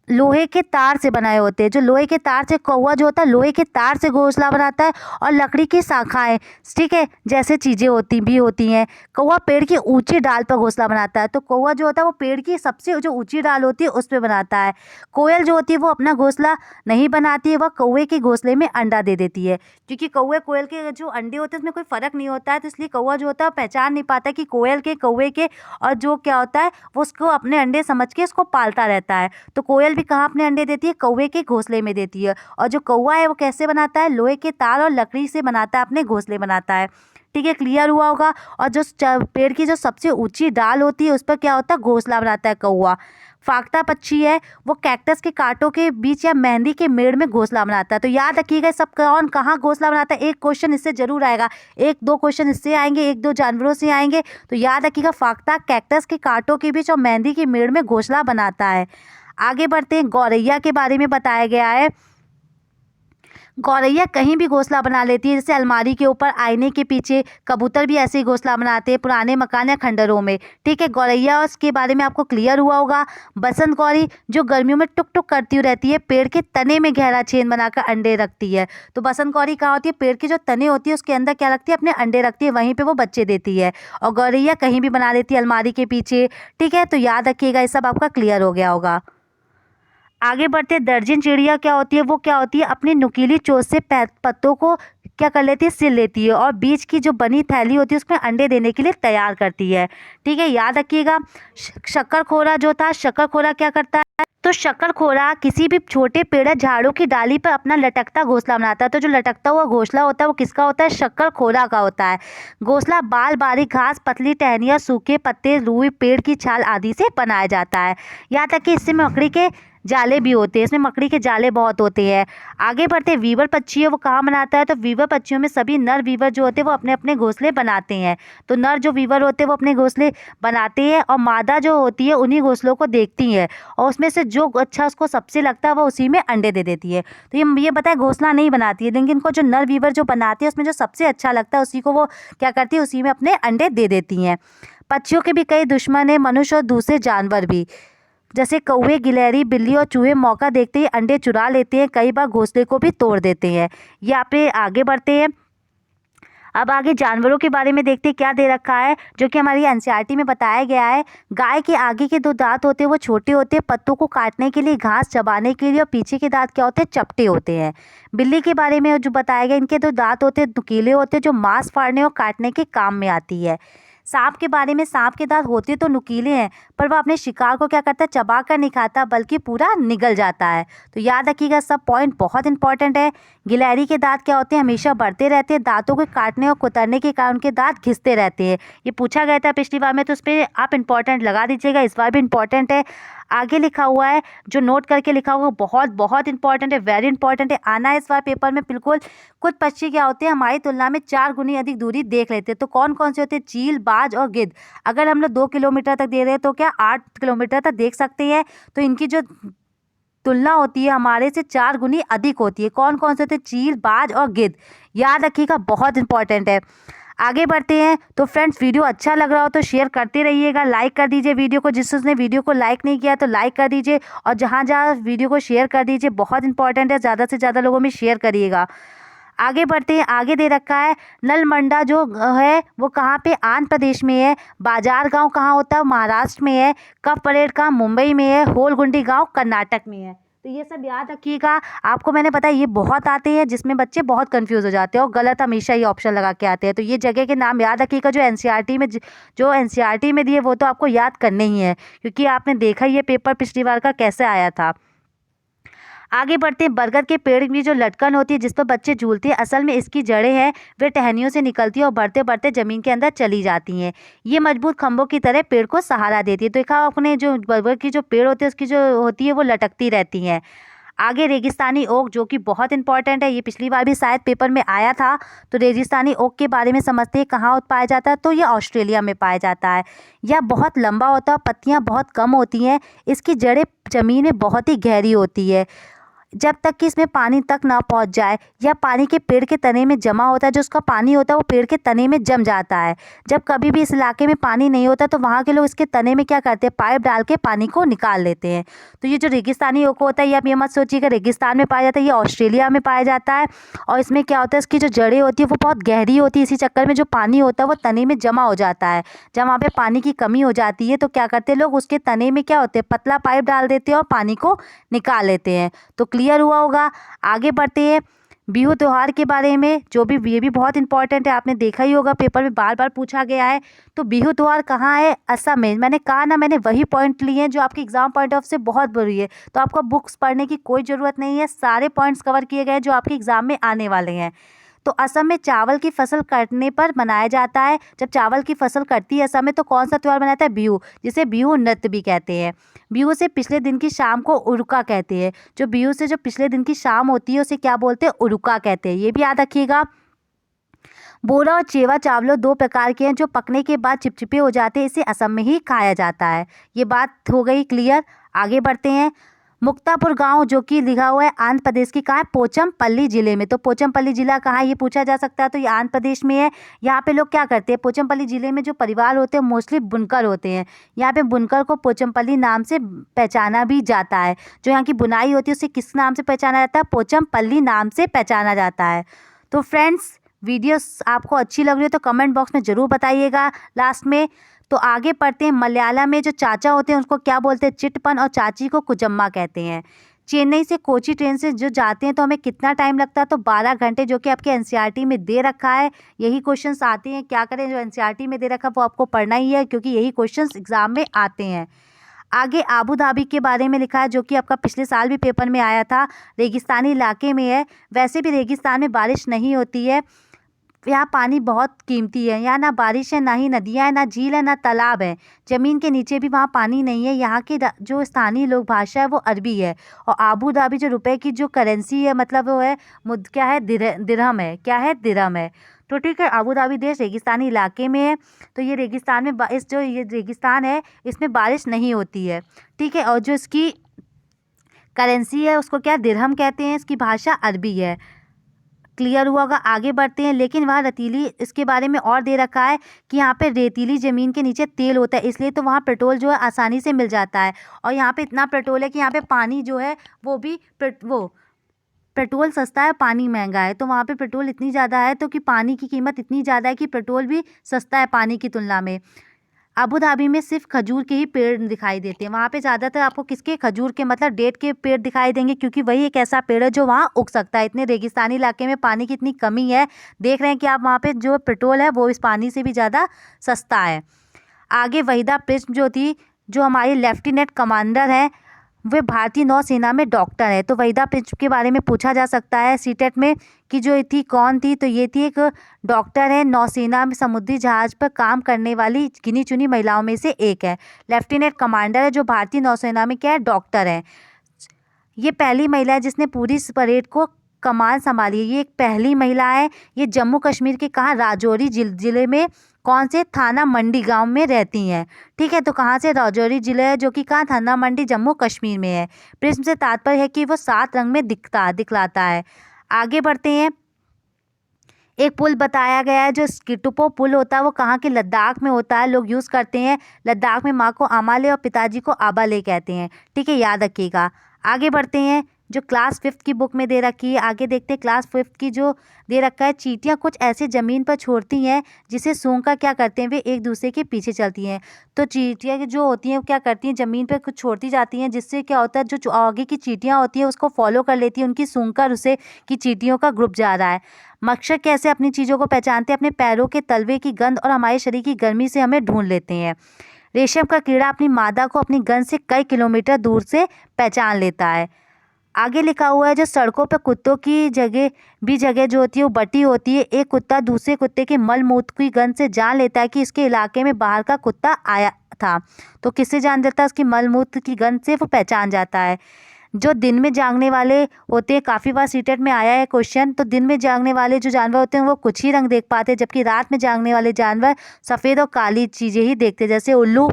लोहे के तार से बनाए होते हैं। जो लोहे के तार से, कौवा जो होता है लोहे के तार से घोंसला बनाता है, और लकड़ी की शाखाएं, ठीक है, जैसे चीज़ें होती हैं। कौवा पेड़ की ऊंची डाल पर घोंसला बनाता है। तो कौवा जो होता है वो पेड़ की सबसे जो ऊंची डाल होती है उस पर बनाता है। कोयल जो होती है वो अपना घोंसला नहीं बनाती है, वह कौवे के घोंसले में अंडा दे देती है। क्योंकि कोयल के जो अंडे होते हैं उसमें कोई फ़र्क नहीं होता है, तो इसलिए कौवा जो होता है पहचान नहीं पाता कि कोयल के, कौवे के, और जो क्या होता है वो उसको अपने अंडे समझ के उसको पालता रहता है। तो कोयल भी कहाँ अपने अंडे देती है? कौवे के घोंसले में देती है। और जो कौवा है वो कैसे बनाता है? लोहे के तार और लकड़ी से बनाता है, अपने घोंसले बनाता है। ठीक है, क्लियर हुआ होगा। और जो पेड़ की जो सबसे ऊंची डाल होती है उस पर क्या होता है? घोंसला बनाता है कौवा। फाख्ता पक्षी है वो कैक्टस के कांटों के बीच या मेहंदी के मेड़ में घोंसला बनाता है। तो याद रखिएगा सब कौन कहाँ घोंसला बनाता है, एक क्वेश्चन इससे जरूर आएगा, एक दो क्वेश्चन इससे आएंगे, एक दो जानवरों से आएंगे। तो याद रखिएगा फाख्ता कैक्टस के कांटों के बीच और मेहंदी के मेड़ में घोंसला बनाता है। आगे बढ़ते हैं, गौरैया के बारे में बताया गया है। गौरैया कहीं भी घोंसला बना लेती है, जैसे अलमारी के ऊपर, आईने के पीछे। कबूतर भी ऐसे ही घोंसला बनाते हैं पुराने मकान या खंडरों में। ठीक है, गौरैया उसके बारे में आपको क्लियर हुआ होगा। बसंत कौरी जो गर्मियों में टुक टुक करती रहती है, पेड़ के तने में गहरा छेद बनाकर अंडे रखती है। तो बसंत कौरी कहाँ होती है, पेड़ के जो तने होती है उसके अंदर क्या रखती है, अपने अंडे रखती है, वहीं पर वो बच्चे देती है। और गौरैया कहीं भी बना लेती है, अलमारी के पीछे। ठीक है, तो याद रखिएगा, ये सब आपका क्लियर हो गया होगा। आगे बढ़ते, दर्जन चिड़िया क्या होती है, वो क्या होती है, अपनी नुकीली चोंच से पत्तों को क्या कर लेती है, सिल लेती है और बीच की जो बनी थैली होती है उसमें अंडे देने के लिए तैयार करती है। ठीक है, याद रखिएगा। शक्करखोरा जो था, शक्करखोरा क्या करता है, तो शक्करखोरा किसी भी छोटे पेड़ या झाड़ों की डाली पर अपना लटकता घोंसला बनाता है। तो जो लटकता हुआ घोंसला होता है वो किसका होता है, शक्करखोरा का होता है। घोंसला बाल, बारीक घास, पतली टहनियाँ, सूखे पत्ते, रुई, पेड़ की छाल आदि से बनाया जाता है। याद रखिए, इससे मकड़ी के जाले भी होते हैं, इसमें मकड़ी के जाले बहुत होते हैं। आगे बढ़ते, वीवर पक्षी है वो कहाँ बनाता है, तो वीवर पक्षियों में सभी नर वीवर जो होते हैं वो अपने अपने घोंसले बनाते हैं। तो नर जो वीवर होते हैं वो अपने घोंसले बनाते हैं और मादा जो होती है उन्हीं घोंसलों को देखती है और उसमें से जो अच्छा उसको सबसे लगता है वो उसी में अंडे दे देती है। तो ये बताए घोंसला नहीं बनाती है, लेकिन इनको जो नर वीवर जो बनाती है उसमें जो सबसे अच्छा लगता है उसी को वो क्या करती है, उसी में अपने अंडे दे देती हैं। पक्षियों के भी कई दुश्मन हैं, मनुष्य और दूसरे जानवर भी, जैसे कौवे, गिलहरी, बिल्ली और चूहे मौका देखते ही अंडे चुरा लेते हैं, कई बार घोंसले को भी तोड़ देते हैं। यहाँ पे आगे बढ़ते हैं। अब आगे जानवरों के बारे में देखते हैं क्या दे रखा है, जो कि हमारी एनसीईआरटी में बताया गया है। गाय के आगे के 2 दांत होते हैं वो छोटे होते हैं, पत्तों को काटने के लिए, घास चबाने के लिए, और पीछे के दांत क्या होते हैं, चपटे होते हैं। बिल्ली के बारे में जो बताया गया, इनके 2 दांत होते हैं नुकीले होते हैं, जो मांस फाड़ने और काटने के काम में आती है। सांप के बारे में, सांप के दांत होते तो नुकीले हैं पर वह अपने शिकार को क्या करता है, चबा कर नहीं खाता बल्कि पूरा निगल जाता है। तो याद रखिएगा, सब पॉइंट बहुत इंपॉर्टेंट है। गिलहरी के दांत क्या होते हैं, हमेशा बढ़ते रहते हैं, दांतों को काटने और कुतरने के कारण उनके दांत घिसते रहते हैं। ये पूछा गया था पिछली बार में, तो उस पर आप इंपॉर्टेंट लगा दीजिएगा, इस बार भी इंपॉर्टेंट है। आगे लिखा हुआ है, जो नोट करके लिखा हुआ बहुत बहुत इंपॉर्टेंट है, वेरी इंपॉर्टेंट है, आना है इस बार पेपर में बिल्कुल। कुछ पक्षी क्या होते हैं, हमारी तुलना में 4 गुनी अधिक दूरी देख लेते हैं। तो कौन कौन से होते हैं, चील, बाज और गिद्ध। अगर हम लोग 2 किलोमीटर तक दे रहे हैं तो क्या 8 किलोमीटर तक देख सकते हैं। तो इनकी जो तुलना होती है हमारे से 4 गुनी अधिक होती है। कौन कौन से होते हैं, चील, बाज और गिद्ध। याद रखिएगा, बहुत इंपॉर्टेंट है। आगे बढ़ते हैं। तो फ्रेंड्स, वीडियो अच्छा लग रहा हो तो शेयर करते रहिएगा, लाइक कर दीजिए वीडियो को, जिसने वीडियो को लाइक नहीं किया तो लाइक कर दीजिए, और जहाँ जहाँ वीडियो को शेयर कर दीजिए, बहुत इंपॉर्टेंट है, ज़्यादा से ज़्यादा लोगों में शेयर करिएगा। आगे बढ़ते हैं। आगे दे रखा है, नलमंडा जो है वो कहाँ पे, आंध्र प्रदेश में है। बाजार गांव कहाँ होता है, महाराष्ट्र में है। कप परेड का मुंबई में है। होलगुंडी गांव कर्नाटक में है। तो ये सब याद रखिएगा। आपको मैंने बताया ये बहुत आते हैं जिसमें बच्चे बहुत कंफ्यूज हो जाते हैं और गलत हमेशा ये ऑप्शन लगा के आते हैं। तो ये जगह के नाम याद रखिएगा, जो एनसीईआरटी में दिए वो तो आपको याद करने ही है, क्योंकि आपने देखा ये पेपर पिछली बार का कैसे आया था। आगे बढ़ते हैं। बरगद के पेड़ की जो लटकन होती है जिस पर बच्चे झूलते हैं, असल में इसकी जड़ें हैं वे टहनियों से निकलती है और बढ़ते बढ़ते ज़मीन के अंदर चली जाती हैं। ये मजबूत खंभों की तरह पेड़ को सहारा देती है। तो देखा आपने, जो बरगद की जो पेड़ होते हैं उसकी जो होती है वो लटकती रहती हैं। आगे रेगिस्तानी ओक, जो कि बहुत इंपॉर्टेंट है, ये पिछली बार भी शायद पेपर में आया था। तो रेगिस्तानी ओक के बारे में समझते हैं, कहाँ पाया जाता है, तो ये ऑस्ट्रेलिया में पाया जाता है। यह बहुत लंबा होता है, पत्तियाँ बहुत कम होती हैं, इसकी जड़ें ज़मीन में बहुत ही गहरी होती है, जब तक कि इसमें पानी तक ना पहुंच जाए। यह पानी के पेड़ के तने में जमा होता है, जो उसका पानी होता है वो पेड़ के तने में जम जाता है। जब कभी भी इस इलाके में पानी नहीं होता तो वहाँ के लोग इसके तने में क्या करते हैं, पाइप डाल के पानी को निकाल लेते हैं। तो ये जो रेगिस्तानी ओक होता है, ये आप ये मत सोचिएगा रेगिस्तान में पाया जाता है, ये ऑस्ट्रेलिया में पाया जाता है। और इसमें क्या होता है, इसकी जो जड़ें होती है वो बहुत गहरी होती है, इसी चक्कर में जो पानी होता है वो तने में जमा हो जाता है। जब वहाँ पर पानी की कमी हो जाती है तो क्या करते हैं लोग, उसके तने में क्या होते हैं, पतला पाइप डाल देते हैं और पानी को निकाल लेते हैं। तो क्लियर हुआ होगा। आगे बढ़ते हैं। बिहू त्योहार के बारे में, जो भी ये भी बहुत इंपॉर्टेंट है, आपने देखा ही होगा पेपर में बार बार पूछा गया है। तो बिहू त्योहार कहाँ है, असम में। मैंने कहा ना, मैंने वही पॉइंट लिए हैं जो आपके एग्जाम पॉइंट ऑफ से बहुत बुरी है। तो आपको बुक्स पढ़ने की कोई ज़रूरत नहीं है, सारे पॉइंट्स कवर किए गए जो आपके एग्जाम में आने वाले हैं। तो असम में चावल की फसल कटने पर मनाया जाता है। जब चावल की फसल कटती है असम में तो कौन सा त्यौहार मनाता है? बिहू, जिसे बिहू नृत्य भी कहते हैं। बिहू से पिछले दिन की शाम को उरुका कहते हैं। जो बिहू से जो पिछले दिन की शाम होती है उसे क्या बोलते हैं? उरुका कहते हैं। ये भी याद रखिएगा। बोरा और चेवा चावलों दो प्रकार के हैं जो पकने के बाद चिपचिपे हो जाते हैं। इसे असम में ही खाया जाता है। ये बात हो गई क्लियर। आगे बढ़ते हैं। मुक्तापुर गांव जो कि लिखा हुआ है आंध्र प्रदेश की, कहाँ है? पोचमपल्ली जिले में। तो पोचमपल्ली जिला कहाँ है ये पूछा जा सकता है, तो ये आंध्र प्रदेश में है। यहाँ पे लोग क्या करते हैं? पोचमपल्ली जिले में जो परिवार होते हैं मोस्टली बुनकर होते हैं। यहाँ पे बुनकर को पोचमपल्ली नाम से पहचाना भी जाता है। जो यहाँ की बुनाई होती है उसे किस नाम से पहचाना जाता है? पोचमपल्ली नाम से पहचाना जाता है। तो फ्रेंड्स, वीडियोस आपको अच्छी लग रही है तो कमेंट बॉक्स में ज़रूर बताइएगा लास्ट में। तो आगे पढ़ते हैं। मलयालम में जो चाचा होते हैं उसको क्या बोलते हैं? चिटपन, और चाची को कुजम्मा कहते हैं। चेन्नई से कोची ट्रेन से जो जाते हैं तो हमें कितना टाइम लगता है? तो 12 घंटे, जो कि आपके एनसीईआरटी में दे रखा है। यही क्वेश्चंस आते हैं। क्या करें, जो एनसीईआरटी में दे रखा है वो आपको पढ़ना ही है, क्योंकि यही क्वेश्चंस एग्जाम में आते हैं। आगे आबू धाबी के बारे में लिखा है, जो कि आपका पिछले साल भी पेपर में आया था। रेगिस्तानी इलाके में है। वैसे भी रेगिस्तान में बारिश नहीं होती है। यहाँ पानी बहुत कीमती है। यहाँ ना बारिश है, ना ही नदियाँ हैं, ना झील है, ना तालाब है। ज़मीन के नीचे भी वहाँ पानी नहीं है। यहाँ की जो स्थानीय लोक भाषा है वो अरबी है। और आबू धाबी जो रुपए की जो करेंसी है, मतलब वो है क्या है? दिरहम है। क्या है? दिरहम है। तो ठीक है, आबू धाबी देश रेगिस्तानी इलाके में है। तो ये रेगिस्तान में इस जो ये रेगिस्तान है इसमें बारिश नहीं होती है। ठीक है, और जो इसकी करेंसी है उसको क्या? दिरहम कहते हैं। इसकी भाषा अरबी है। क्लियर हुआ होगा। आगे बढ़ते हैं। लेकिन वहाँ रेतीली, इसके बारे में और दे रखा है कि यहाँ पे रेतीली ज़मीन के नीचे तेल होता है, इसलिए तो वहाँ पेट्रोल जो है आसानी से मिल जाता है। और यहाँ पे इतना पेट्रोल है कि यहाँ पे पानी जो है वो भी पेट्रोल सस्ता है, पानी महंगा है। तो वहाँ पे पेट्रोल इतनी ज़्यादा है तो कि पानी की कीमत इतनी ज़्यादा है कि पेट्रोल भी सस्ता है पानी की तुलना में। अबू धाबी में सिर्फ खजूर के ही पेड़ दिखाई देते हैं। वहाँ पे ज़्यादातर आपको किसके? खजूर के, मतलब डेट के पेड़ दिखाई देंगे, क्योंकि वही एक ऐसा पेड़ है जो वहाँ उग सकता है। इतने रेगिस्तानी इलाके में पानी की इतनी कमी है। देख रहे हैं कि आप वहाँ पे जो पेट्रोल है वो इस पानी से भी ज़्यादा सस्ता है। आगे वहीदा प्रिज्म जो थी, जो हमारी लेफ्टिनेंट कमांडर है, वे भारतीय नौसेना में डॉक्टर है। तो वहीदा प्रिज्म के बारे में पूछा जा सकता है सीटेट में कि जो थी कौन थी? तो ये थी एक डॉक्टर है, नौसेना में समुद्री जहाज पर काम करने वाली गिनी चुनी महिलाओं में से एक है। लेफ्टिनेंट कमांडर है जो भारतीय नौसेना में क्या है? डॉक्टर है। ये पहली महिला है जिसने पूरी इस परेड को कमान संभाली है। ये एक पहली महिला है। ये जम्मू कश्मीर के कहाँ? राजौरी जिले में कौन से? थाना मंडी गांव में रहती हैं। ठीक है, तो कहाँ से? राजौरी जिले है, जो कि कहाँ? थाना मंडी, जम्मू कश्मीर में है। प्रिज्म से तात्पर्य है कि वो 7 रंग में दिखलाता है। आगे बढ़ते हैं। एक पुल बताया गया है, जो स्किटुपो पुल होता है वो कहाँ के? लद्दाख में होता है। लोग यूज़ करते हैं। लद्दाख में माँ को आमाले और पिताजी को आबाले कहते हैं। ठीक है, याद रखिएगा। आगे बढ़ते हैं। जो क्लास 5th की बुक में दे रखी है, आगे देखते हैं। क्लास 5th की जो दे रखा है, चींटियाँ कुछ ऐसे ज़मीन पर छोड़ती हैं जिसे सूंघ कर क्या करते हैं? वे एक दूसरे के पीछे चलती हैं। तो चींटियाँ जो होती हैं वो क्या करती हैं? ज़मीन पर कुछ छोड़ती जाती हैं, जिससे क्या होता है जो आगे की चींटियाँ होती हैं उसको फॉलो कर लेती हैं, उनकी सूंघ कर उसे कि चींटियों का ग्रुप जा रहा है। मच्छर कैसे अपनी चीज़ों को पहचानते हैं? अपने पैरों के तलवे की गंध और हमारे शरीर की गर्मी से हमें ढूंढ लेते हैं। रेशम का कीड़ा अपनी मादा को अपनी गंध से कई किलोमीटर दूर से पहचान लेता है। आगे लिखा हुआ है, जो सड़कों पर कुत्तों की जगह जो होती है वो बटी होती है। एक कुत्ता दूसरे कुत्ते के मल मूत्र की गंध से जान लेता है कि इसके इलाके में बाहर का कुत्ता आया था। तो किससे जान लेता है? उसकी मल मूत्र की गंध से वो पहचान जाता है। जो दिन में जागने वाले होते हैं, काफ़ी बार सीटेट में आया है क्वेश्चन, तो दिन में जागने वाले जो जानवर होते हैं वो कुछ ही रंग देख पाते हैं, जबकि रात में जागने वाले जानवर सफ़ेद और काली चीज़ें ही देखते हैं, जैसे उल्लू,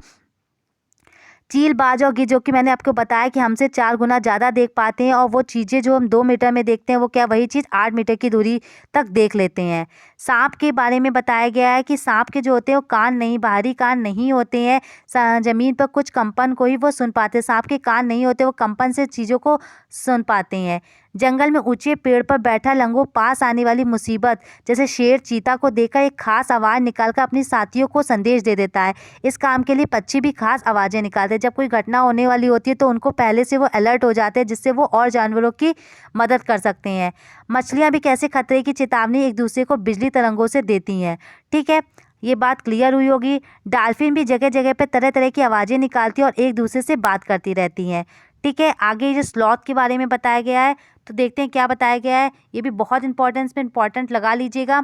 चील, बाज और गिद्ध, जो कि मैंने आपको बताया कि हमसे 4 गुना ज़्यादा देख पाते हैं। और वो चीज़ें जो हम 2 मीटर में देखते हैं वो क्या? वही चीज़ 8 मीटर की दूरी तक देख लेते हैं। सांप के बारे में बताया गया है कि सांप के जो होते हैं वो कान नहीं, बाहरी कान नहीं होते हैं। ज़मीन पर कुछ कंपन को ही वो सुन पाते हैं। सांप के कान नहीं होते, वो कंपन से चीज़ों को सुन पाते हैं। जंगल में ऊंचे पेड़ पर बैठा लंगूर पास आने वाली मुसीबत, जैसे शेर, चीता को देखकर एक खास आवाज़ निकालकर अपनी साथियों को संदेश दे देता है। इस काम के लिए पक्षी भी खास आवाज़ें निकालते हैं। जब कोई घटना होने वाली होती है तो उनको पहले से वो अलर्ट हो जाते हैं, जिससे वो और जानवरों की मदद कर सकते हैं। मछलियाँ भी कैसे खतरे की चेतावनी एक दूसरे को बिजली तरंगों से देती हैं। ठीक है, ये बात क्लियर हुई होगी। डॉल्फिन भी जगह जगह पे तरह तरह की आवाज़ें निकालती हैं और एक दूसरे से बात करती रहती हैं। ठीक है, आगे जो स्लॉथ के बारे में बताया गया है, तो देखते हैं क्या बताया गया है। ये भी बहुत इंपॉर्टेंट लगा लीजिएगा।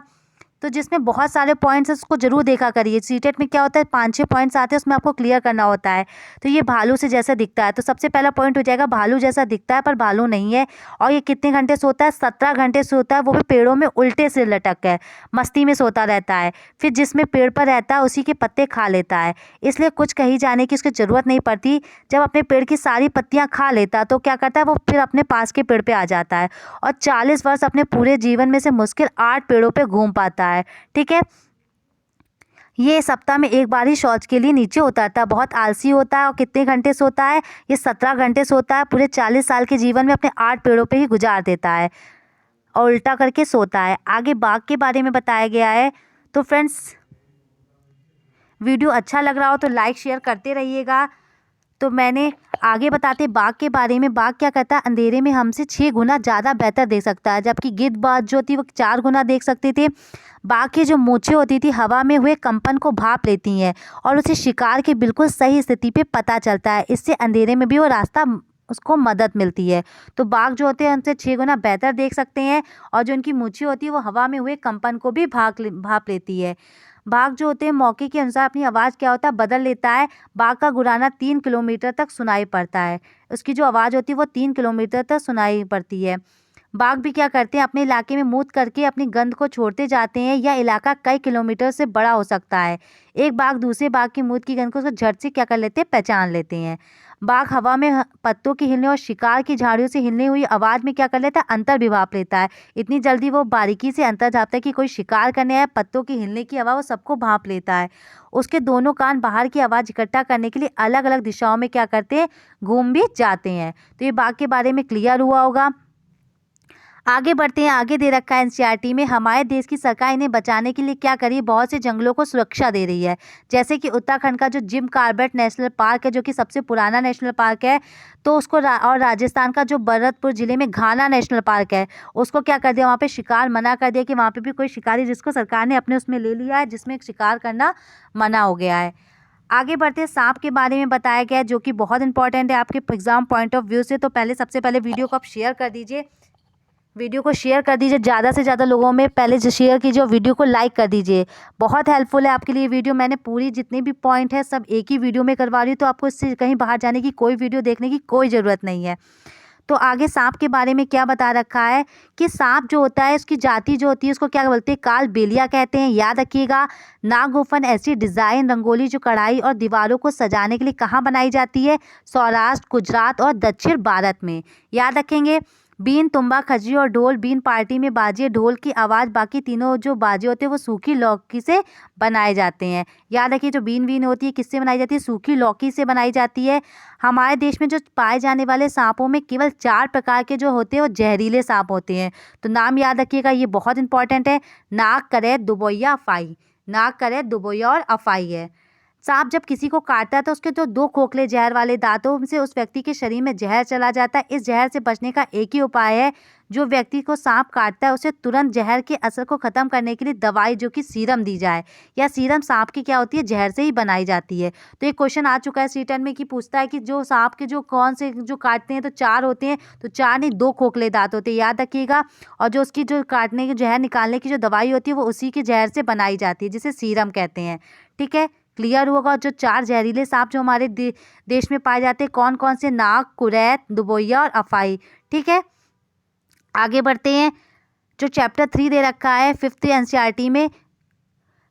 तो जिसमें बहुत सारे पॉइंट्स हैं उसको जरूर देखा करिए। सीटेट में क्या होता है 5-6 पॉइंट्स आते हैं, उसमें आपको क्लियर करना होता है। तो ये भालू से जैसा दिखता है, तो सबसे पहला पॉइंट हो जाएगा भालू जैसा दिखता है पर भालू नहीं है। और ये कितने घंटे सोता है? 17 घंटे सोता है, वो भी पेड़ों में उल्टे से लटक है, मस्ती में सोता रहता है। फिर जिसमें पेड़ पर रहता है उसी के पत्ते खा लेता है, इसलिए कुछ कहीं जाने की उसकी ज़रूरत नहीं पड़ती। जब अपने पेड़ की सारी पत्तियाँ खा लेता तो क्या करता है, वो फिर अपने पास के पेड़ पर आ जाता है और 40 वर्ष अपने पूरे जीवन में से मुश्किल 8 पेड़ों पर घूम पाता है। ठीक है, ये सप्ताह में एक बार ही शौच के लिए नीचे उतरता है, बहुत आलसी होता है। और कितने घंटे सोता है? ये 17 घंटे सोता है, पूरे 40 साल के जीवन में अपने 8 पेड़ों पे ही गुजार देता है और उल्टा करके सोता है। आगे बाघ के बारे में बताया गया है। तो फ्रेंड्स, वीडियो अच्छा लग रहा हो तो लाइक शेयर करते रहिएगा। तो मैंने आगे बताते बाघ के बारे में। बाघ क्या करता है, अंधेरे में हमसे 6 गुना ज़्यादा बेहतर देख सकता है, जबकि गिद्ध जो थी वो 4 गुना देख सकते थे। बाघ की जो मूंछें होती थी हवा में हुए कंपन को भाप लेती हैं और उसे शिकार की बिल्कुल सही स्थिति पे पता चलता है। इससे अंधेरे में भी वो रास्ता उसको मदद मिलती है। तो बाघ जो होते हैं उनसे 6 गुना बेहतर देख सकते हैं और जो उनकी मूंछें होती है वो हवा में हुए कंपन को भी भाप लेती है। बाघ जो होते हैं मौके के अनुसार अपनी आवाज़ क्या होता है बदल लेता है। बाघ का गुर्राना 3 किलोमीटर तक सुनाई पड़ता है, उसकी जो आवाज़ होती है वो 3 किलोमीटर तक सुनाई पड़ती है। बाघ भी क्या करते हैं, अपने इलाके में मूत करके अपनी गंध को छोड़ते जाते हैं। यह इलाका कई किलोमीटर से बड़ा हो सकता है। एक बाघ दूसरे बाघ की मूत की गंध को झट से क्या कर लेते हैं, पहचान लेते हैं। बाघ हवा में पत्तों के हिलने और शिकार की झाड़ियों से हिलने हुई आवाज़ में क्या कर लेता है, अंतर भी भाप लेता है। इतनी जल्दी वो बारीकी से अंतर भापता है कि कोई शिकार करने आया, पत्तों के हिलने की आवाज़ वो सबको भाप लेता है। उसके दोनों कान बाहर की आवाज़ इकट्ठा करने के लिए अलग अलग दिशाओं में क्या करते हैं, घूम भी जाते हैं। तो ये बाघ के बारे में क्लियर हुआ होगा। आगे बढ़ते हैं। आगे दे रखा है एनसीईआरटी में, हमारे देश की सरकार इन्हें बचाने के लिए क्या करी, बहुत से जंगलों को सुरक्षा दे रही है। जैसे कि उत्तराखंड का जो जिम कॉर्बेट नेशनल पार्क है, जो कि सबसे पुराना नेशनल पार्क है, तो उसको और राजस्थान का जो भरतपुर जिले में घाना नेशनल पार्क है, उसको क्या कर दिया, वहाँ पे शिकार मना कर दिया कि वहाँ पे भी कोई शिकारी, जिसको सरकार ने अपने उसमें ले लिया है, जिसमें शिकार करना मना हो गया है। आगे बढ़ते हैं। सांप के बारे में बताया गया है, जो कि बहुत इंपॉर्टेंट है आपके एग्जाम पॉइंट ऑफ व्यू से। तो पहले सबसे पहले वीडियो को आप शेयर कर दीजिए, वीडियो को शेयर कर दीजिए ज़्यादा से ज़्यादा लोगों में। पहले जो शेयर कीजिए और वीडियो को लाइक कर दीजिए, बहुत हेल्पफुल है आपके लिए वीडियो। मैंने पूरी जितने भी पॉइंट है सब एक ही वीडियो में करवा रही हूँ, तो आपको इससे कहीं बाहर जाने की कोई वीडियो देखने की कोई ज़रूरत नहीं है। तो आगे सांप के बारे में क्या बता रखा है कि सांप जो होता है उसकी जाति जो होती है उसको क्या बोलते हैं, कालबेलिया कहते हैं। याद रखिएगा। नागोफन ऐसी डिज़ाइन रंगोली जो कढ़ाई और दीवारों को सजाने के लिए कहाँ बनाई जाती है, सौराष्ट्र, गुजरात और दक्षिण भारत में। याद रखेंगे। बीन, तुम्बा, खजरी और ढोल। बीन पार्टी में बाजे ढोल की आवाज़, बाकी तीनों जो बाजे होते हैं वो सूखी लौकी से बनाए जाते हैं। याद रखिए, जो बीन होती है किससे बनाई जाती है, सूखी लौकी से बनाई जाती है। हमारे देश में जो पाए जाने वाले सांपों में केवल 4 प्रकार के जो होते हैं वो जहरीले सांप होते हैं। तो नाम याद रखिएगा, ये बहुत इंपॉर्टेंट है। नाग, करैत, दुबोया, अफाई। नाग, करैत, दुबोया और अफाई है। सांप जब किसी को काटता है तो उसके जो 2 खोखले जहर वाले दांतों से उस व्यक्ति के शरीर में जहर चला जाता है। इस जहर से बचने का एक ही उपाय है, जो व्यक्ति को सांप काटता है उसे तुरंत जहर के असर को ख़त्म करने के लिए दवाई जो कि सीरम दी जाए। या सीरम सांप की क्या होती है, जहर से ही बनाई जाती है। तो एक क्वेश्चन आ चुका है सीटन में कि पूछता है कि जो सांप के जो कौन से जो काटते हैं, तो 4 होते हैं, तो 4 नहीं 2 खोखले दांत होते हैं, याद रखिएगा। और जो उसकी जो काटने की जहर निकालने की जो दवाई होती है वो उसी के जहर से बनाई जाती है, जिसे सीरम कहते हैं। ठीक है, क्लियर होगा। जो 4 जहरीले सांप जो हमारे देश में पाए जाते हैं कौन कौन से, नाग, कुरैत, दुबोया और अफाई। ठीक है, आगे बढ़ते हैं। जो चैप्टर 3 दे रखा है 5th एनसीईआरटी में,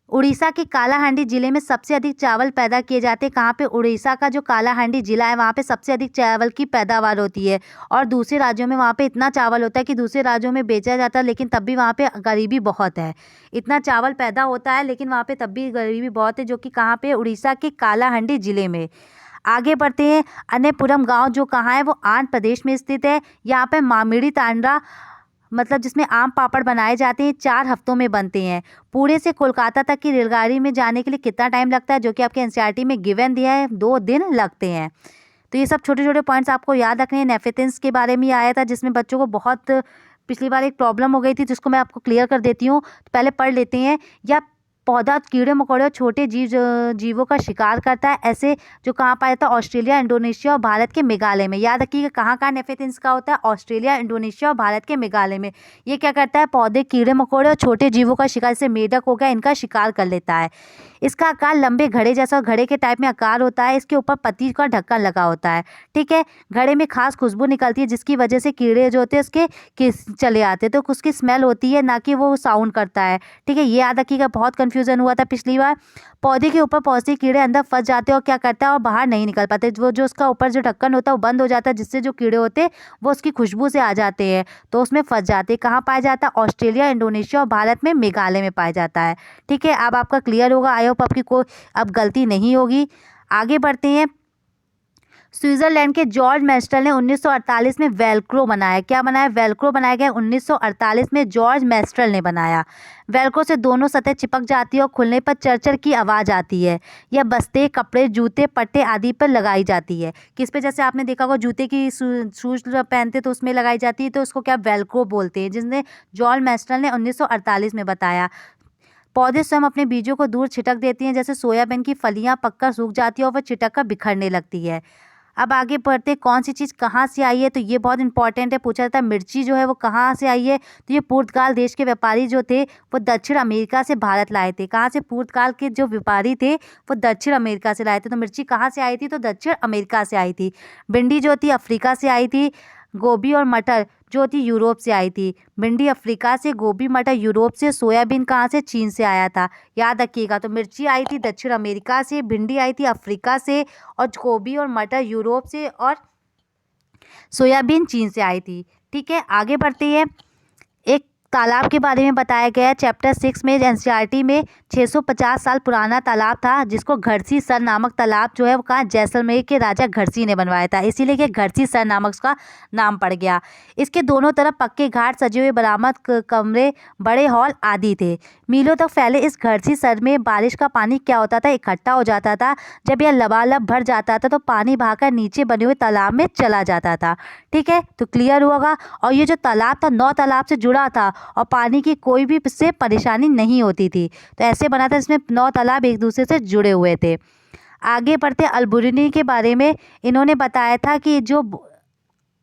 उड़ीसा के कालाहांडी जिले में सबसे अधिक चावल पैदा किए जाते हैं। कहाँ पे, उड़ीसा का जो कालाहांडी जिला है वहाँ पे सबसे अधिक चावल की पैदावार होती है। और दूसरे राज्यों में वहाँ पे इतना चावल होता है कि दूसरे राज्यों में बेचा जाता है, लेकिन तब भी वहाँ पे गरीबी बहुत है। इतना चावल पैदा होता है लेकिन वहाँ पे तब भी गरीबी बहुत है, जो कि कहाँ पे, उड़ीसा के कालाहांडी जिले में। आगे बढ़ते हैं। अन्नपूरम गाँव जो कहाँ है, वो आंध्र प्रदेश में स्थित है। यहाँ पे मामिड़ी तांडा, मतलब जिसमें आम पापड़ बनाए जाते हैं, 4 हफ्तों में बनते हैं। पुणे से कोलकाता तक की रेलगाड़ी में जाने के लिए कितना टाइम लगता है, जो कि आपके एनसीईआरटी में गिवन दिया है, 2 दिन लगते हैं। तो ये सब छोटे छोटे पॉइंट्स आपको याद रखने हैं। नेफेथिन्स के बारे में आया था, जिसमें बच्चों को बहुत पिछली बार एक प्रॉब्लम हो गई थी, जिसको मैं आपको क्लियर कर देती हूँ। तो पहले पढ़ लेते हैं। या पौधा कीड़े मकोड़े और छोटे जीवों का शिकार करता है। ऐसे जो कहाँ पाया जाता है? ऑस्ट्रेलिया, इंडोनेशिया और भारत के मेघालय में। याद रखिएगा कहाँ कहाँ नेफेथिन्स का होता है? ऑस्ट्रेलिया, इंडोनेशिया और भारत के मेघालय में। ये क्या करता है? पौधे, कीड़े मकोड़े और छोटे जीवों का शिकार, जैसे मेढक हो गया, इनका शिकार कर लेता है। इसका आकार लंबे घड़े जैसा, घड़े के टाइप में आकार होता है। इसके ऊपर पत्ती का ढक्कन लगा होता है। ठीक है। घड़े में खास खुशबू निकलती है जिसकी वजह से कीड़े जो होते हैं उसके किस चले आते हैं, तो उसकी स्मेल होती है, ना कि वो साउंड करता है। ठीक है, ये याद रखिएगा, बहुत कंफ्यूजन हुआ था पिछली बार। पौधे के ऊपर पहुंचते ही कीड़े अंदर फंस जाते हैं और क्या करता है, और बाहर नहीं निकल पाते। वो जो उसका ऊपर जो ढक्कन होता है वो बंद हो जाता है, जिससे जो कीड़े होते हैं वो उसकी खुशबू से आ जाते हैं, तो उसमें फंस जाते हैं। कहाँ पाया जाता है? ऑस्ट्रेलिया, इंडोनेशिया और भारत में मेघालय में पाया जाता है। ठीक है, अब आपका क्लियर होगा। आई होप आपकी कोई अब गलती नहीं होगी। आगे बढ़ते हैं। स्विट्जरलैंड के जॉर्ज मेस्टल ने 1948 में वेल्क्रो बनाया। क्या बनाया? वेल्क्रो बनाया गया 1948 में, जॉर्ज मेस्टल ने बनाया। वेल्क्रो से दोनों सतह चिपक जाती है और खुलने पर चरचर की आवाज़ आती है। यह बस्ते, कपड़े, जूते, पट्टे आदि पर लगाई जाती है। किस पे? जैसे आपने देखा होगा जूते की शूज पहनते तो उसमें लगाई जाती है, तो उसको क्या वेल्क्रो बोलते हैं, जिसने जॉर्ज मेस्टल ने 1948 में बताया। पौधे स्वयं अपने बीजों को दूर छिटक देती हैं, जैसे सोयाबीन की फलियां पककर सूख जाती है और वह छिटक कर बिखरने लगती है। अब आगे बढ़ते, कौन सी चीज़ कहाँ से आई है, तो ये बहुत इंपॉर्टेंट है, पूछा जाता है। मिर्ची जो है वो कहाँ से आई है, तो ये पुर्तगाल देश के व्यापारी जो थे वो दक्षिण अमेरिका से भारत लाए थे। कहाँ से? पुर्तगाल के जो व्यापारी थे वो दक्षिण अमेरिका से लाए थे। तो मिर्ची कहाँ से आई थी? तो दक्षिण अमेरिका से आई थी। भिंडी जो थी अफ्रीका से आई थी। गोभी और मटर जो थी यूरोप से आई थी। भिंडी अफ्रीका से, गोभी मटर यूरोप से, सोयाबीन कहाँ से? चीन से आया था। याद रखिएगा, तो मिर्ची आई थी दक्षिण अमेरिका से, भिंडी आई थी अफ्रीका से, और गोभी और मटर यूरोप से, और सोयाबीन चीन से आई थी। ठीक है, आगे बढ़ते हैं। एक तालाब के बारे में बताया गया है चैप्टर 6 में। एनसीईआरटी में 650 साल पुराना तालाब था जिसको घरसी सर नामक तालाब जो है वो कहाँ? जैसलमेर के राजा घरसी ने बनवाया था, इसीलिए कि घरसी सर नामक उसका नाम पड़ गया। इसके दोनों तरफ पक्के घाट, सजे हुए बरामद कमरे, बड़े हॉल आदि थे। मीलों तक फैले इस घरसी सर में बारिश का पानी क्या होता था? इकट्ठा हो जाता था। जब यह लबालब भर जाता था तो पानी बहाकर नीचे बने हुए तालाब में चला जाता था। ठीक है, तो क्लियर होगा। और ये जो तालाब था 9 तालाब से जुड़ा था और पानी की कोई भी इससे परेशानी नहीं होती थी। तो ऐसे बना था, इसमें 9 तालाब एक दूसरे से जुड़े हुए थे। आगे बढ़ते अल-बुरुनी के बारे में। इन्होंने बताया था कि जो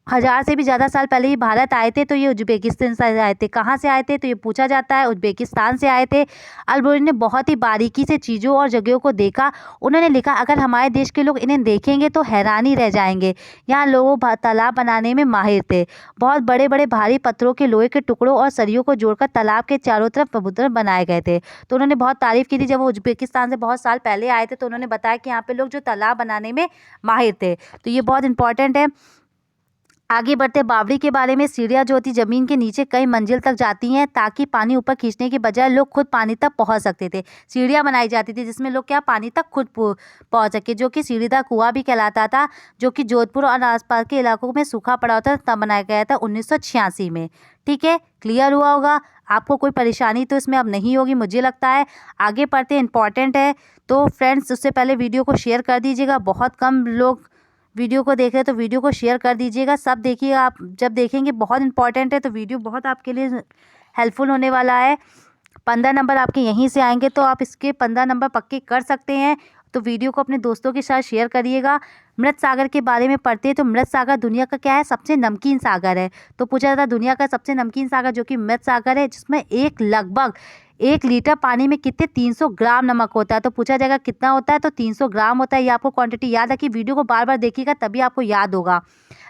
1000 से भी ज़्यादा साल पहले ये भारत आए थे, तो ये उज्बेकिस्तान से आए थे। कहाँ से आए थे? तो ये पूछा जाता है, उज्बेकिस्तान से आए थे। अल-बुरुनी ने बहुत ही बारीकी से चीज़ों और जगहों को देखा। उन्होंने लिखा, अगर हमारे देश के लोग इन्हें देखेंगे तो हैरानी रह जाएंगे। यहाँ लोग तालाब बनाने में माहिर थे। बहुत बड़े बड़े भारी पत्थरों के, लोहे के टुकड़ों और सरियों को जोड़कर तालाब के चारों तरफ प्रबुद्ध बनाए गए थे। तो उन्होंने बहुत तारीफ की थी। जब वो उज्बेकिस्तान से बहुत साल पहले आए थे तो उन्होंने बताया कि यहाँ पे लोग जो तालाब बनाने में माहिर थे। तो ये बहुत इंपॉर्टेंट है। आगे बढ़ते बावड़ी के बारे में। सीढ़ियाँ जो होती ज़मीन के नीचे कई मंजिल तक जाती हैं ताकि पानी ऊपर खींचने के बजाय लोग खुद पानी तक पहुंच सकते थे। सीढ़ियाँ बनाई जाती थी जिसमें लोग क्या पानी तक खुद पहुंच सके, जो कि सीढ़ीदार कुआं भी कहलाता था, जो कि जोधपुर और आसपास के इलाकों में सूखा पड़ा होता तब बनाया गया था 1986 में। ठीक है, क्लियर हुआ होगा। आपको कोई परेशानी तो इसमें अब नहीं होगी मुझे लगता है। आगे बढ़ते, इंपॉर्टेंट है। तो फ्रेंड्स, उससे पहले वीडियो को शेयर कर दीजिएगा। बहुत कम लोग वीडियो को देख रहे हैं तो वीडियो को शेयर कर दीजिएगा। सब देखिएगा, आप जब देखेंगे बहुत इंपॉर्टेंट है, तो वीडियो बहुत आपके लिए हेल्पफुल होने वाला है। 15 नंबर आपके यहीं से आएंगे, तो आप इसके 15 नंबर पक्के कर सकते हैं। तो वीडियो को अपने दोस्तों के साथ शेयर करिएगा। मृत सागर के बारे में पढ़ते हैं। तो मृत सागर दुनिया का क्या है? सबसे नमकीन सागर है। तो पूछा जाता है दुनिया का सबसे नमकीन सागर जो कि मृत सागर है, जिसमें लगभग 1 लीटर पानी में कितने 300 ग्राम नमक होता है। तो पूछा जाएगा कितना होता है, तो 300 ग्राम होता है। ये आपको क्वांटिटी याद रखिए, वीडियो को बार बार देखिएगा तभी आपको याद होगा।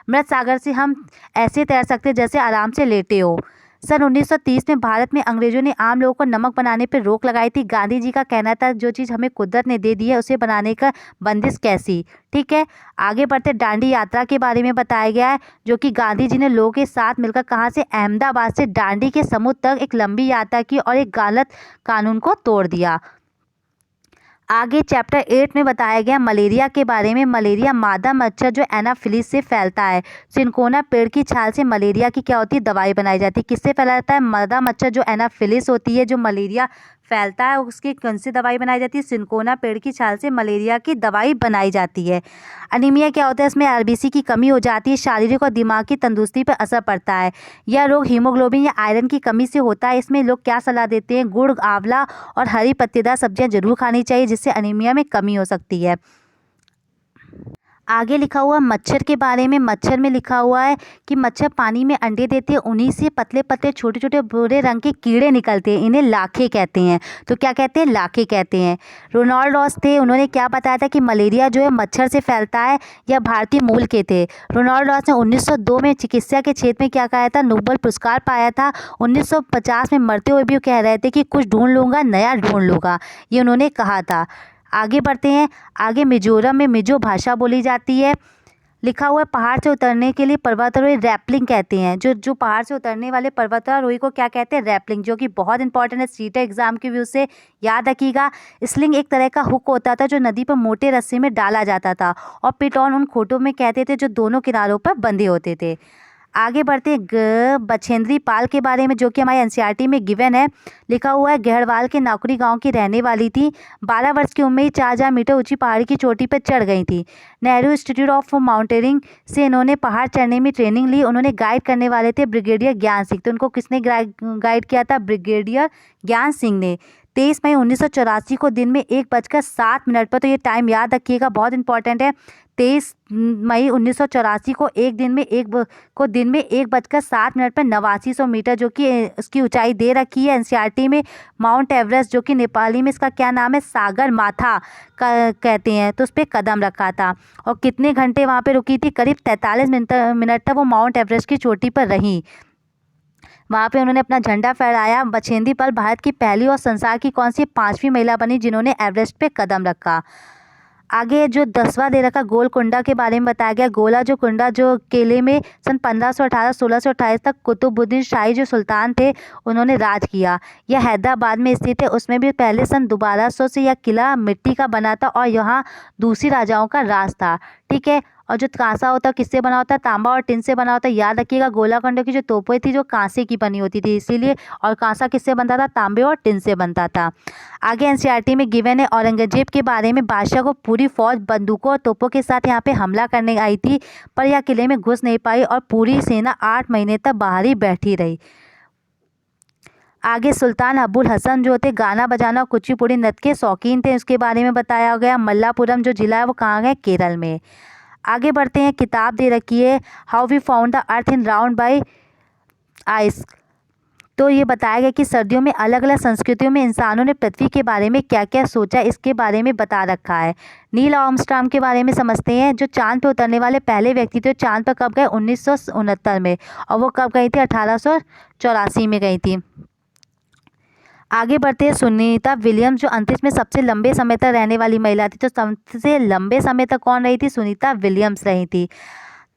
मृत सागर से हम ऐसे तैर सकते हैं जैसे आराम से लेटे हो। सन 1930 में भारत में अंग्रेजों ने आम लोगों को नमक बनाने पर रोक लगाई थी। गांधी जी का कहना था जो चीज़ हमें कुदरत ने दे दी है उसे बनाने का बंदिश कैसी। ठीक है, आगे बढ़ते दांडी यात्रा के बारे में बताया गया है, जो कि गांधी जी ने लोगों के साथ मिलकर कहाँ से? अहमदाबाद से दांडी के समुद्र तक एक लंबी यात्रा की और एक गलत कानून को तोड़ दिया। आगे चैप्टर 8 में बताया गया मलेरिया के बारे में। मलेरिया मादा मच्छर जो एनाफिलिस से फैलता है। सिनकोना पेड़ की छाल से मलेरिया की क्या होती है? दवाई बनाई जाती है। किससे फैला जाता है? मादा मच्छर जो एनाफिलिस होती है, जो मलेरिया फैलता है उसकी कौन सी दवाई बनाई जाती है? सिनकोना पेड़ की छाल से मलेरिया की दवाई बनाई जाती है। अनीमिया क्या होता है? इसमें आरबीसी की कमी हो जाती है, शारीरिक और दिमागी तंदुरुस्ती पर असर पड़ता है। यह रोग हीमोग्लोबिन या आयरन की कमी से होता है। इसमें लोग क्या सलाह देते हैं? गुड़, आंवला और हरी पत्तेदार सब्जियां जरूर खानी चाहिए, जिससे अनीमिया में कमी हो सकती है। आगे लिखा हुआ मच्छर के बारे में। मच्छर में लिखा हुआ है कि मच्छर पानी में अंडे देते हैं, उन्हीं से पतले पतले छोटे छोटे भूरे रंग के कीड़े निकलते हैं, इन्हें लाखे कहते हैं। तो क्या कहते हैं? लाखे कहते हैं। रोनाल्ड रॉस थे, उन्होंने क्या बताया था कि मलेरिया जो है मच्छर से फैलता है। यह भारतीय मूल के थे। रोनाल्ड रॉस ने 1902 में चिकित्सा के क्षेत्र में क्या कहा था? नोबेल पुरस्कार पाया था। 1950 में मरते हुए भी वो कह रहे थे कि कुछ ढूंढ लूँगा, नया ढूंढ लूँगा, ये उन्होंने कहा था। आगे बढ़ते हैं। आगे मिजोरम में मिजो भाषा बोली जाती है। लिखा हुआ है पहाड़ से उतरने के लिए पर्वतारोही रैपलिंग कहते हैं। जो जो पहाड़ से उतरने वाले पर्वतारोही को क्या कहते हैं? रैपलिंग, जो कि बहुत इंपॉर्टेंट है सीटेट एग्जाम के व्यू से, याद रखिएगा। स्लिंग एक तरह का हुक होता था जो नदी पर मोटे रस्सी में डाला जाता था, और पिटॉन उन खोटों में कहते थे जो दोनों किनारों पर बंधे होते थे। आगे बढ़ते हैं बछेंद्री पाल के बारे में, जो कि हमारे एनसीईआरटी में गिवन है। लिखा हुआ है गहरवाल के नाकुरी गांव की रहने वाली थी। 12 वर्ष की उम्र में ही 4000 मीटर ऊंची पहाड़ी की चोटी पर चढ़ गई थी। नेहरू इंस्टीट्यूट ऑफ माउंटेनियरिंग से इन्होंने पहाड़ चढ़ने में ट्रेनिंग ली। उन्होंने गाइड करने वाले थे ब्रिगेडियर ज्ञान सिंह। तो उनको किसने गाइड किया था? ब्रिगेडियर ज्ञान सिंह ने। 23 मई 1984 को दिन में 1:07 पर, तो ये टाइम याद रखिएगा, बहुत इंपॉर्टेंट है। 23 मई 1984 को दिन में 1:07 पर 8900 मीटर, जो कि उसकी ऊंचाई दे रखी है एनसीईआरटी में, माउंट एवरेस्ट, जो कि नेपाली में इसका क्या नाम है? सागर माथा कहते हैं, तो उस पर कदम रखा था। और कितने घंटे वहाँ पे रुकी थी? करीब 43 मिनट तक वो माउंट एवरेस्ट की चोटी पर रही। वहाँ पे उन्होंने अपना झंडा फहराया। बछेंद्री पाल भारत की पहली और संसार की कौन सी 5वीं महिला बनी जिन्होंने एवरेस्ट पे कदम रखा? आगे जो 10वां दे रखा गोलकुंडा के बारे में बताया गया। गोला जो कुंडा जो किले में सन 1518-1628 तक कुतुबुद्दीन शाही जो सुल्तान थे उन्होंने राज किया। यह हैदराबाद में स्थित है। उसमें भी पहले सन 1200 से यह किला मिट्टी का बना था और यहाँ दूसरी राजाओं का राज था। ठीक है। और जो कांसा होता है किससे बना होता है? तांबा और टिन से बना होता है। याद रखिएगा गोलाकुंडा की जो तोपें थी जो कांसे की बनी होती थी, इसीलिए। और कांसा किससे बनता था? तांबे और टिन से बनता था। आगे एनसीईआरटी में गिवन है औरंगजेब के बारे में। बादशाह को पूरी फौज बंदूकों और तोपों के साथ यहाँ पे हमला करने आई थी, पर यह किले में घुस नहीं पाई और पूरी सेना 8 महीने तक बाहर ही बैठी रही। आगे सुल्तान अबुल हसन जो थे गाना बजाना और कुचिपुड़ी नृत्य के शौकीन थे, उसके बारे में बताया गया। मल्लापुरम जो जिला है वो कहाँ है? केरल में। आगे बढ़ते हैं। किताब दे रखी है how we found the earth in round by ice. तो ये बताया गया कि सर्दियों में अलग अलग संस्कृतियों में इंसानों ने पृथ्वी के बारे में क्या क्या सोचा, इसके बारे में बता रखा है। नील आर्मस्ट्रांग के बारे में समझते हैं, जो चांद पर उतरने वाले पहले व्यक्ति थे। चांद पर कब गए? 1969 में। और वो कब गई थी? 1884 में गई थी। आगे बढ़ते हैं। सुनीता विलियम्स जो अंतरिक्ष में सबसे लंबे समय तक रहने वाली महिला थी। तो सबसे लंबे समय तक कौन रही थी? सुनीता विलियम्स रही थी।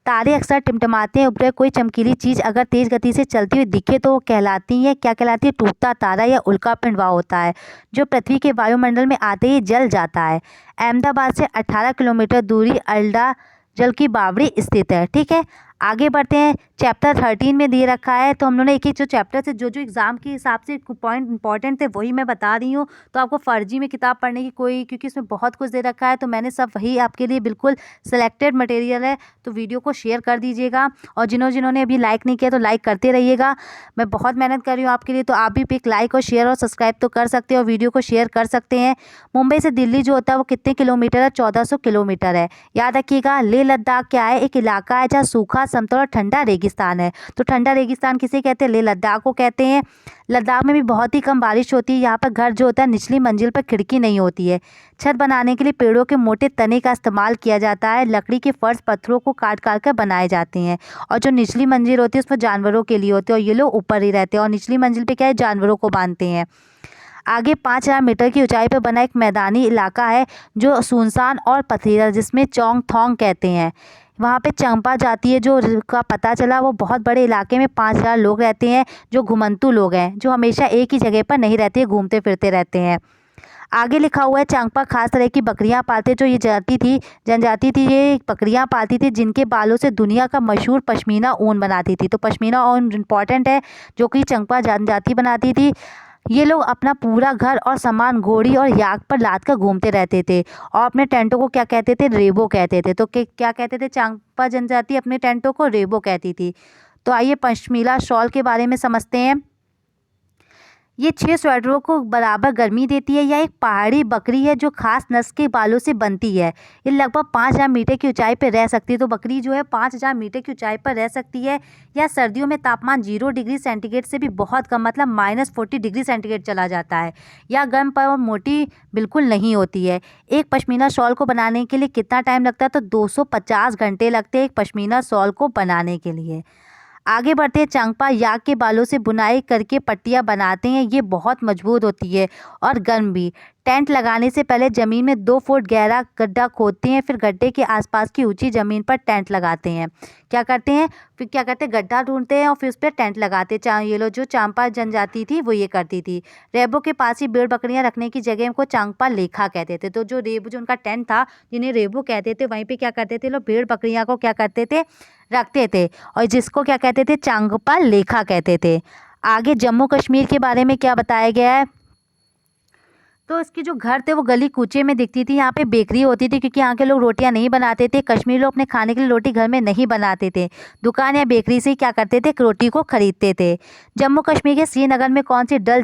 तारे अक्सर टिमटिमाते हैं। ऊपर कोई चमकीली चीज़ अगर तेज़ गति से चलती हुई दिखे तो वो कहलाती है, क्या कहलाती है? टूटता तारा या उल्कापिंड। वह होता है जो पृथ्वी के वायुमंडल में आते ही जल जाता है। अहमदाबाद से 18 किलोमीटर दूरी अल्डा जल की बावड़ी स्थित है। ठीक है। आगे बढ़ते हैं। चैप्टर 13 में दे रखा है, तो हम लोगों ने एक जो चैप्टर से जो एग्जाम के हिसाब से पॉइंट इंपॉर्टेंट थे वही मैं बता रही हूँ। तो आपको फर्जी में किताब पढ़ने की कोई, क्योंकि इसमें बहुत कुछ दे रखा है, तो मैंने सब वही आपके लिए बिल्कुल सिलेक्टेड मटेरियल है। तो वीडियो को शेयर कर दीजिएगा, और जिन्होंने अभी लाइक नहीं किया तो लाइक करते रहिएगा। मैं बहुत मेहनत कर रही हूँ आपके लिए, तो आप भी एक लाइक और शेयर और सब्सक्राइब तो कर सकते हो और वीडियो को शेयर कर सकते हैं। मुंबई से दिल्ली जो होता है वो कितने किलोमीटर है? 1400 किलोमीटर है। याद रखिएगा। लेह लद्दाख क्या है? एक इलाका है जहाँ सूखा, समतल और ठंडा रेगिस्तान है। तो ठंडा रेगिस्तान किसे कहते हैं? लेह लद्दाख को कहते हैं। लद्दाख में भी बहुत ही कम बारिश होती है। यहाँ पर घर जो होता है निचली मंजिल पर खिड़की नहीं होती है। छत बनाने के लिए पेड़ों के मोटे तने का इस्तेमाल किया जाता है। लकड़ी के फर्श पत्थरों को काट काट कर बनाए जाते हैं, और जो निचली मंजिल होती है उसमें जानवरों के लिए होती है, और ये लोग ऊपर ही रहते हैं, और निचली मंजिल पे क्या है? जानवरों को बांधते हैं। आगे 5000 मीटर की ऊंचाई पर बना एक मैदानी इलाका है जो सुनसान और पथरीला, जिसमें चौंग थोंग कहते हैं। वहाँ पे चंपा जाती है जो का पता चला, वो बहुत बड़े इलाके में 5000 लोग रहते हैं जो घुमंतू लोग हैं, जो हमेशा एक ही जगह पर नहीं रहते, घूमते फिरते रहते हैं। आगे लिखा हुआ है चांगपा खास तरह की बकरियां पालते, जो ये जनजाति थी, ये बकरियां पालती थी जिनके बालों से दुनिया का मशहूर पश्मीना ऊन बनाती थी। तो पश्मीना ऊन इम्पॉर्टेंट है, जो कि चांगपा जनजाति बनाती थी। ये लोग अपना पूरा घर और सामान घोड़ी और याक पर लाद कर घूमते रहते थे और अपने टेंटों को क्या कहते थे, रेबो कहते थे। तो क्या कहते थे, चांगपा जनजाति अपने टेंटों को रेबो कहती थी। तो आइए पश्मीना शॉल के बारे में समझते हैं। ये 6 स्वेटरों को बराबर गर्मी देती है। यह एक पहाड़ी बकरी है जो खास नस्ल के बालों से बनती है। ये लगभग 5000 मीटर की ऊंचाई पर रह सकती है। तो बकरी जो है 5000 मीटर की ऊंचाई पर रह सकती है। या सर्दियों में तापमान 0 डिग्री सेंटीग्रेड से भी बहुत कम, मतलब -40 डिग्री सेंटीग्रेड चला जाता है। या गर्म पर और मोटी बिल्कुल नहीं होती है। एक पश्मीना शॉल को बनाने के लिए कितना टाइम लगता है, तो 250 घंटे लगते हैं एक पश्मीना शॉल को बनाने के लिए। आगे बढ़ते हैं, चांगपा याक के बालों से बुनाई करके पट्टियाँ बनाते हैं। ये बहुत मजबूत होती है और गर्म भी। टेंट लगाने से पहले ज़मीन में 2 फुट गहरा गड्ढा खोदते हैं, फिर गड्ढे के आसपास की ऊंची ज़मीन पर टेंट लगाते हैं। क्या करते हैं, फिर क्या करते हैं, गड्ढा ढूंढते हैं और फिर उस पर टेंट लगाते हैं। ये लोग जो चांगपा जनजाति थी वो ये करती थी। रेबो के पास ही भेड़ बकरियां रखने की जगह को चांगपा लेखा कहते थे। तो जो रेबो, जो उनका टेंट था जिन्हें रेबो कहते थे, वहीं पर क्या करते थे लोग, भेड़ बकरियाँ को क्या करते थे, रखते थे, और जिसको क्या कहते थे, चांगपा लेखा कहते थे। आगे जम्मू कश्मीर के बारे में क्या बताया गया है, तो इसके जो घर थे वो गली कूचे में दिखती थी। यहाँ पे बेकरी होती थी क्योंकि यहाँ के लोग रोटियां नहीं बनाते थे। कश्मीरी लोग अपने खाने के लिए रोटी घर में नहीं बनाते थे, दुकान या बेकरी से ही क्या करते थे, रोटी को खरीदते थे। जम्मू कश्मीर के श्रीनगर में कौन सी डल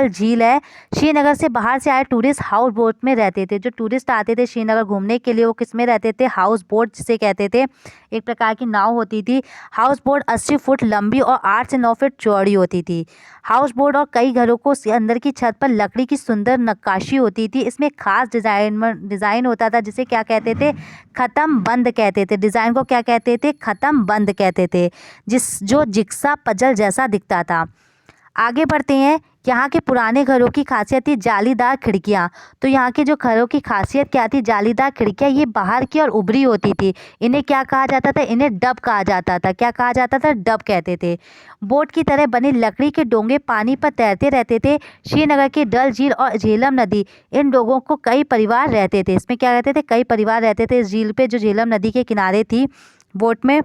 झील है। श्रीनगर से बाहर से आए टूरिस्ट हाउस बोट में रहते थे। जो टूरिस्ट आते थे श्रीनगर घूमने के लिए वो किस में रहते थे, हाउस बोट जिसे कहते थे। एक प्रकार की नाव होती थी। हाउस बोट 80 फुट लंबी और 8 से 9 फीट चौड़ी होती थी। हाउस बोट और कई घरों को अंदर की छत पर लकड़ी की सुंदर नक्काशी होती थी। इसमें खास डिज़ाइन होता था जिसे क्या कहते थे, ख़त्म बंद कहते थे। डिज़ाइन को क्या कहते थे, ख़त्म बंद कहते थे, जो जिक्सा पजल जैसा दिखता था। आगे बढ़ते हैं, यहाँ के पुराने घरों की खासियत थी जालीदार खिड़कियाँ। तो यहाँ के जो घरों की खासियत क्या थी, जालीदार खिड़कियाँ। ये बाहर की और उभरी होती थी। इन्हें क्या कहा जाता था, इन्हें डब कहा जाता था। क्या कहा जाता था, डब कहते थे। बोट की तरह बने लकड़ी के डोंगे पानी पर तैरते रहते थे। श्रीनगर की डल झील और झेलम नदी, इन लोगों को कई परिवार रहते थे। इसमें क्या रहते थे, कई परिवार रहते थे इस झील पे जो झेलम नदी के किनारे थी बोट में।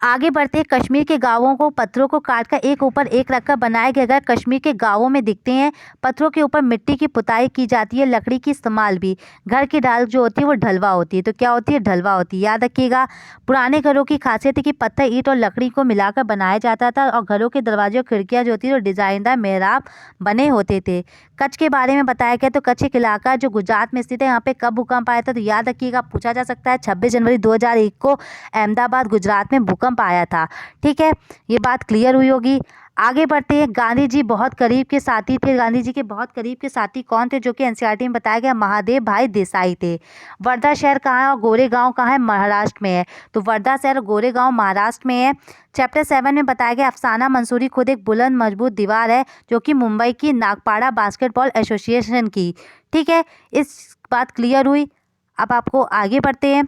आगे बढ़ते कश्मीर के गांवों को पत्थरों को काटकर एक ऊपर एक रखकर बनाए गए घर कश्मीर के गांवों में दिखते हैं। पत्थरों के ऊपर मिट्टी की पुताई की जाती है, लकड़ी की इस्तेमाल भी। घर की ढाल जो होती है वो ढलवा होती है। तो क्या होती है, ढलवा होती है, याद रखिएगा। पुराने घरों की खासियत है कि पत्थर, ईंट और लकड़ी को मिलाकर बनाया जाता था और घरों के दरवाजे और खिड़कियाँ जो होती है वो डिजाइनदार मेहराब बने होते थे। कच्छ के बारे में बताया गया, तो कच्छ एक इलाका जो गुजरात में स्थित है। यहाँ पे कब भूकंप आया था, तो याद रखिएगा, पूछा जा सकता है। 26 जनवरी 2001 को अहमदाबाद गुजरात में भूकंप आया था। ठीक है, ये बात क्लियर हुई होगी। आगे बढ़ते हैं, गांधी जी बहुत करीब के साथी थे। गांधी जी के बहुत करीब के साथी कौन थे, जो कि एनसीईआरटी में बताया गया, महादेव भाई देसाई थे। वर्धा शहर कहाँ है और गोरेगांव कहाँ है, महाराष्ट्र में है। तो वर्धा शहर और गोरेगांव महाराष्ट्र में है। चैप्टर 7 में बताया गया, अफसाना मंसूरी खुद एक बुलंद मजबूत दीवार है जो कि मुंबई की नागपाड़ा बास्केटबॉल एसोसिएशन की। ठीक है, इस बात क्लियर हुई। अब आपको आगे बढ़ते हैं।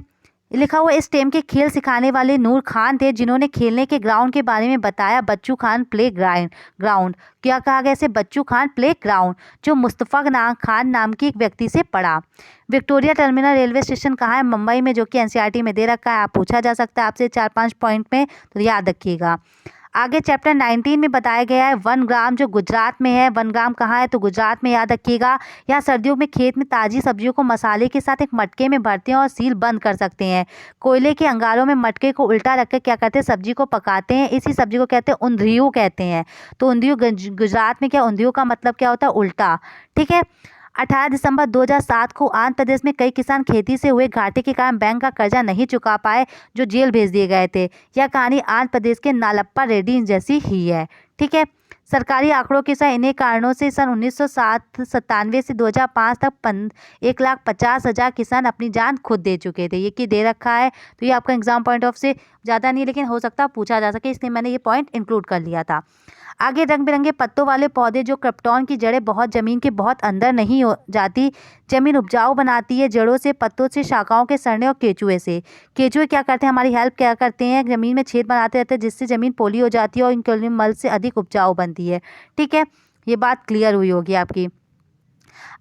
लिखा हुआ, इस टीम के खेल सिखाने वाले नूर खान थे जिन्होंने खेलने के ग्राउंड के बारे में बताया, बच्चू खान प्ले ग्राउंड। क्या कहा गया इसे, बच्चू खान प्ले ग्राउंड, जो मुस्तफ़ा खान नाम की एक व्यक्ति से पढ़ा। विक्टोरिया टर्मिनल रेलवे स्टेशन कहाँ है, मुंबई में, जो कि एनसीईआरटी में दे रखा है। आप पूछा जा सकता है आपसे 4-5 पॉइंट में, तो याद रखिएगा। आगे चैप्टर 19 में बताया गया है, वन ग्राम जो गुजरात में है। वन ग्राम कहाँ है, तो गुजरात में, याद रखिएगा। यहाँ सर्दियों में खेत में ताज़ी सब्जियों को मसाले के साथ एक मटके में भरते हैं और सील बंद कर सकते हैं। कोयले के अंगारों में मटके को उल्टा रखकर क्या करते हैं, सब्जी को पकाते हैं। इसी सब्जी को कहते हैं ऊंधियू कहते हैं। तो ऊंधियू गुजरात में क्या, ऊंधियू का मतलब क्या होता है, उल्टा। ठीक है। 18 दिसंबर 2007 को आंध्र प्रदेश में कई किसान खेती से हुए घाटे के कारण बैंक का कर्जा नहीं चुका पाए, जो जेल भेज दिए गए थे। यह कहानी आंध्र प्रदेश के नालप्पा रेड्डी जैसी ही है। ठीक है। सरकारी आंकड़ों के साथ इन्हीं कारणों से सन 1997 से 2005 तक 1,50,000 किसान अपनी जान खुद दे चुके थे। ये कि दे रखा है, तो ये आपका एग्जाम पॉइंट ऑफ से ज़्यादा नहीं, लेकिन हो सकता पूछा जा सके, इसलिए मैंने ये पॉइंट इंक्लूड कर लिया था। आगे, रंग बिरंगे पत्तों वाले पौधे जो क्रिप्टॉन की जड़ें बहुत ज़मीन के बहुत अंदर नहीं हो जाती, ज़मीन उपजाऊ बनाती है जड़ों से, पत्तों से, शाखाओं के सड़ने और केचुए से। केचुए क्या करते हैं, हमारी हेल्प क्या करते हैं, ज़मीन में छेद बनाते रहते हैं जिससे ज़मीन पोली हो जाती है और इनके मल से अधिक उपजाऊ बनती है। ठीक है, ये बात क्लियर हुई होगी आपकी।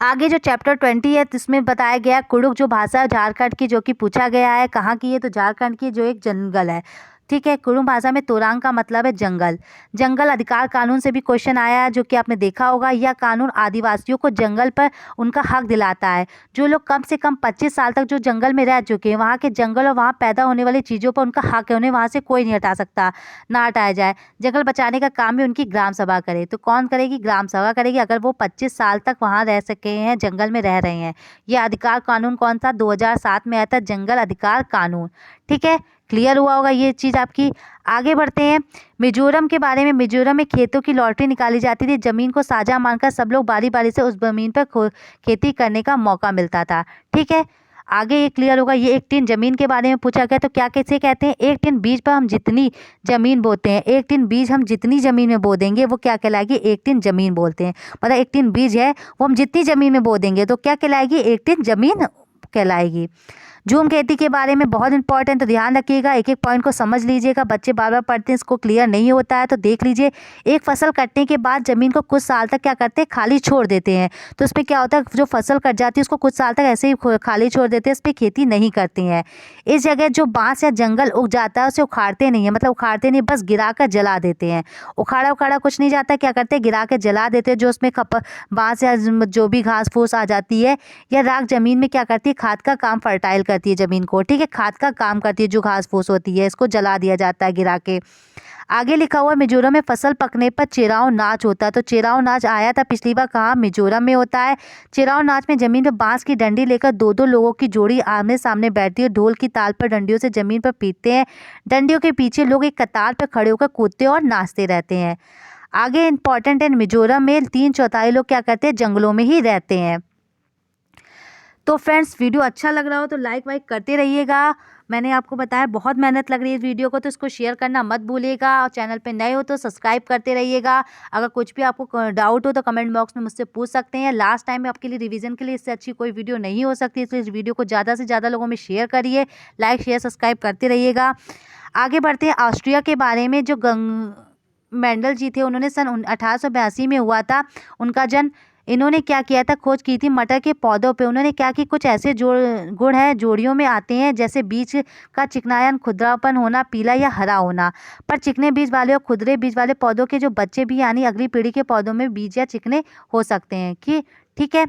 आगे जो चैप्टर 20 है इसमें बताया गया कुड़ुक जो भाषा है झारखंड की, जो कि पूछा गया है कहाँ की है, तो झारखंड की जो एक जंगल है। ठीक है। कुरुम भाषा में तोरांग का मतलब है जंगल। जंगल अधिकार कानून से भी क्वेश्चन आया है, जो कि आपने देखा होगा। यह कानून आदिवासियों को जंगल पर उनका हक दिलाता है। जो लोग कम से कम 25 साल तक जो जंगल में रह चुके हैं, वहाँ के जंगल और वहाँ पैदा होने वाली चीज़ों पर उनका हक है, उन्हें वहाँ से कोई नहीं हटा सकता, ना हटाया जाए। जंगल बचाने का काम भी उनकी ग्राम सभा करे। तो कौन करेगी? ग्राम सभा करेगी, अगर वो 25 साल तक वहाँ रह सके हैं, जंगल में रह रहे हैं। यह अधिकार कानून कौन सा? 2007 में आया था, जंगल अधिकार कानून। ठीक है, क्लियर हुआ होगा ये चीज़ आपकी। आगे बढ़ते हैं मिजोरम के बारे में। मिजोरम में खेतों की लॉटरी निकाली जाती थी। ज़मीन को साझा मानकर सब लोग बारी बारी से उस ज़मीन पर खेती करने का मौका मिलता था। ठीक है, आगे ये क्लियर होगा। ये एक टिन ज़मीन के बारे में पूछा गया, तो क्या कैसे कहते हैं? एक टिन बीज पर हम जितनी ज़मीन बोते हैं, एक टिन बीज हम जितनी ज़मीन में बो देंगे वो क्या कहलाएगी? एक टिन ज़मीन बोलते हैं। मतलब एक टिन बीज है, वो हम जितनी ज़मीन में बो देंगे तो क्या कहलाएगी? एक टिन ज़मीन कहलाएगी। झूम खेती के बारे में बहुत इंपॉर्टेंट, तो ध्यान रखिएगा, एक एक पॉइंट को समझ लीजिएगा। बच्चे बार बार पढ़ते हैं, इसको क्लियर नहीं होता है तो देख लीजिए। एक फसल कटने के बाद ज़मीन को कुछ साल तक क्या करते हैं? खाली छोड़ देते हैं। तो उसमें क्या होता है? जो फसल कट जाती है उसको कुछ साल तक ऐसे ही खाली छोड़ देते हैं, इस पर खेती नहीं करते हैं। इस जगह जो बांस या जंगल उग जाता है उसे उखाड़ते नहीं है, मतलब उखाड़ते नहीं, बस गिरा कर जला देते हैं। उखाड़ा उखाड़ा कुछ नहीं जाता, क्या करते हैं? गिरा कर जला देते हैं। जो उसमें बांस या जो भी घास फूस आ जाती है या राख ज़मीन में क्या करती है? खाद का काम, फर्टाइल करती है ज़मीन को। ठीक है, खाद का काम करती है। जो घास फूस होती है इसको जला दिया जाता है गिरा के। आगे लिखा हुआ मिजोरम में फसल पकने पर चेराव नाच होता है। तो चेराव नाच आया था पिछली बार, कहाँ? मिजोरम में होता है। चेराव नाच में जमीन पर बांस की डंडी लेकर दो दो लोगों की जोड़ी आमने सामने बैठती है, ढोल की ताल पर डंडियों से जमीन पर पीटते हैं। डंडियों के पीछे लोग एक कतार पर खड़े होकर कूदते और नाचते रहते हैं। आगे इंपॉर्टेंट है, मिजोरम में 3/4 लोग क्या करते हैं? जंगलों में ही रहते हैं। तो फ्रेंड्स, वीडियो अच्छा लग रहा हो तो लाइक वाइक करते रहिएगा। मैंने आपको बताया बहुत मेहनत लग रही है इस वीडियो को, तो इसको शेयर करना मत भूलिएगा। और चैनल पे नए हो तो सब्सक्राइब करते रहिएगा। अगर कुछ भी आपको डाउट हो तो कमेंट बॉक्स में मुझसे पूछ सकते हैं। लास्ट टाइम में आपके लिए रिवीजन के लिए इससे अच्छी कोई वीडियो नहीं हो सकती, इसलिए इस वीडियो को ज़्यादा से ज़्यादा लोगों में शेयर करिए। लाइक शेयर सब्सक्राइब करते रहिएगा। आगे बढ़ते हैं ऑस्ट्रिया के बारे में। जो मेंडल जी थे, उन्होंने सन 1882 में हुआ था उनका जन्म। इन्होंने क्या किया था? खोज की थी मटर के पौधों पे। उन्होंने क्या कि कुछ ऐसे गुण हैं जोड़ियों में आते हैं, जैसे बीज का चिकनायन, खुरदरापन होना, पीला या हरा होना। पर चिकने बीज वाले और खुरदरे बीज वाले पौधों के जो बच्चे भी यानी अगली पीढ़ी के पौधों में बीज या चिकने हो सकते हैं कि ठीक है,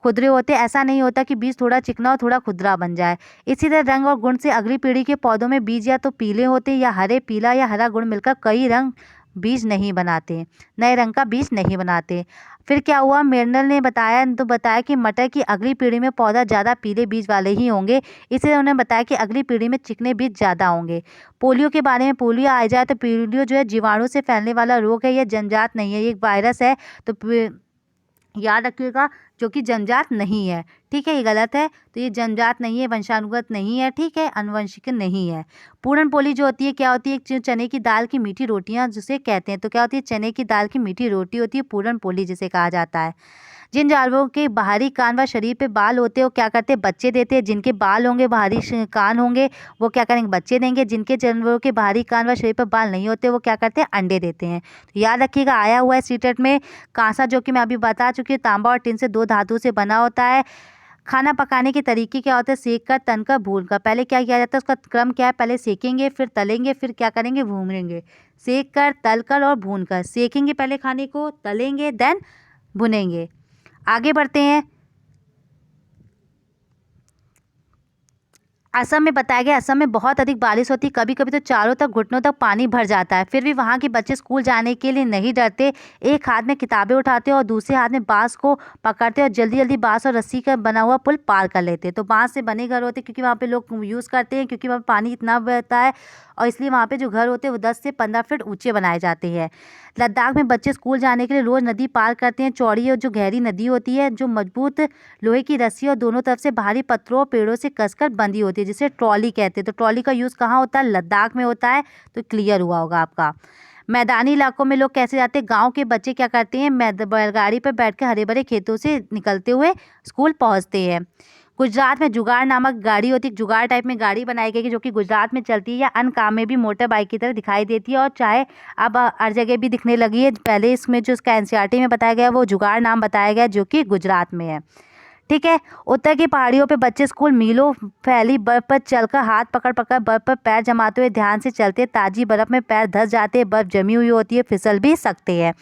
खुरदरे होते। ऐसा नहीं होता कि बीज थोड़ा चिकना और थोड़ा खुरदरा बन जाए। इसी तरह रंग और गुण से अगली पीढ़ी के पौधों में बीज या तो पीले होते या हरे, पीला या हरा गुण मिलकर कई रंग बीज नहीं बनाते, नए रंग का बीज नहीं बनाते। फिर क्या हुआ? मेंडल ने बताया कि मटर की अगली पीढ़ी में पौधा ज़्यादा पीले बीज वाले ही होंगे, इसलिए उन्होंने बताया कि अगली पीढ़ी में चिकने बीज ज़्यादा होंगे। पोलियो के बारे में, पोलियो आ जाए तो पोलियो जो है जीवाणु से फैलने वाला रोग है, यह जन्मजात नहीं है, ये एक वायरस है। तो याद रखिएगा, जो कि जन्मजात नहीं है। ठीक है, ये गलत है, तो ये जन्मजात नहीं है, वंशानुगत नहीं है। ठीक है, आनुवंशिक नहीं है। पूरन पोली जो होती है क्या होती है? एक चने की दाल की मीठी रोटियां जिसे कहते हैं। तो क्या होती है? चने की दाल की मीठी रोटी होती है पूरन पोली जिसे कहा जाता है। जिन जानवरों के बाहरी कान व शरीर पे बाल होते हैं वो क्या करते हैं? बच्चे देते हैं। जिनके बाल होंगे, बाहरी कान होंगे, वो क्या करेंगे? बच्चे देंगे। जिनके जानवरों के बाहरी कान व शरीर पर बाल नहीं होते वो क्या करते हैं? अंडे देते हैं। तो याद रखिएगा, आया हुआ है सीटेट में। कांसा, जो कि मैं अभी बता चुकी हूँ, तांबा और टिन से 2 धातु से बना होता है। खाना पकाने के तरीके क्या होते हैं? सेक कर, तन कर, भून कर। पहले क्या किया जाता है? उसका क्रम क्या है? पहले सेकेंगे, फिर तलेंगे, फिर क्या करेंगे? भूनेंगे। सेक कर, तल कर और भून कर। सेकेंगे पहले खाने को, तलेंगे, देन भुनेंगे। आगे बढ़ते हैं। असम में बताया गया, असम में बहुत अधिक बारिश होती है, कभी कभी तो चारों तक घुटनों तक पानी भर जाता है। फिर भी वहाँ के बच्चे स्कूल जाने के लिए नहीं डरते। एक हाथ में किताबें उठाते हैं और दूसरे हाथ में बांस को पकड़ते हैं और जल्दी जल्दी बांस और रस्सी का बना हुआ पुल पार कर लेते हैं। तो बांस से बने घर होते हैं क्योंकि वहाँ पे लोग यूज़ करते हैं, क्योंकि वहाँ पानी इतना बहता है, और इसलिए वहाँ पे जो घर होते हैं वो 10 से 15 फीट ऊंचे बनाए जाते हैं। लद्दाख में बच्चे स्कूल जाने के लिए रोज़ नदी पार करते हैं। चौड़ी और जो गहरी नदी होती है, जो मजबूत लोहे की रस्सी और दोनों तरफ से भारी पत्थरों और पेड़ों से कसकर बंधी होती है, जिसे ट्रॉली कहते हैं। तो ट्रॉली का यूज़ कहाँ होता है? लद्दाख में होता है। तो क्लियर हुआ होगा आपका। मैदानी इलाकों में लोग कैसे जाते हैं? गांव के बच्चे क्या करते हैं? बैलगाड़ी पर बैठकर हरे भरे खेतों से निकलते हुए स्कूल पहुंचते हैं। गुजरात में जुगाड़ नामक गाड़ी होती है। जुगाड़ टाइप में गाड़ी बनाई गई जो कि गुजरात में चलती है या अन्य काम में भी मोटर बाइक की तरह दिखाई देती है, और चाहे अब हर जगह भी दिखने लगी है। पहले इसमें जो इसका एनसीईआरटी में बताया गया वो जुगाड़ नाम बताया गया जो कि गुजरात में है। ठीक है। उत्तर की पहाड़ियों पे बच्चे स्कूल मीलों फैली बर्फ पर चलकर हाथ पकड़ पकड़ बर्फ पर पैर जमाते हुए ध्यान से चलते, ताजी बर्फ में पैर धंस जाते हैं, बर्फ जमी हुई होती है, फिसल भी सकते हैं।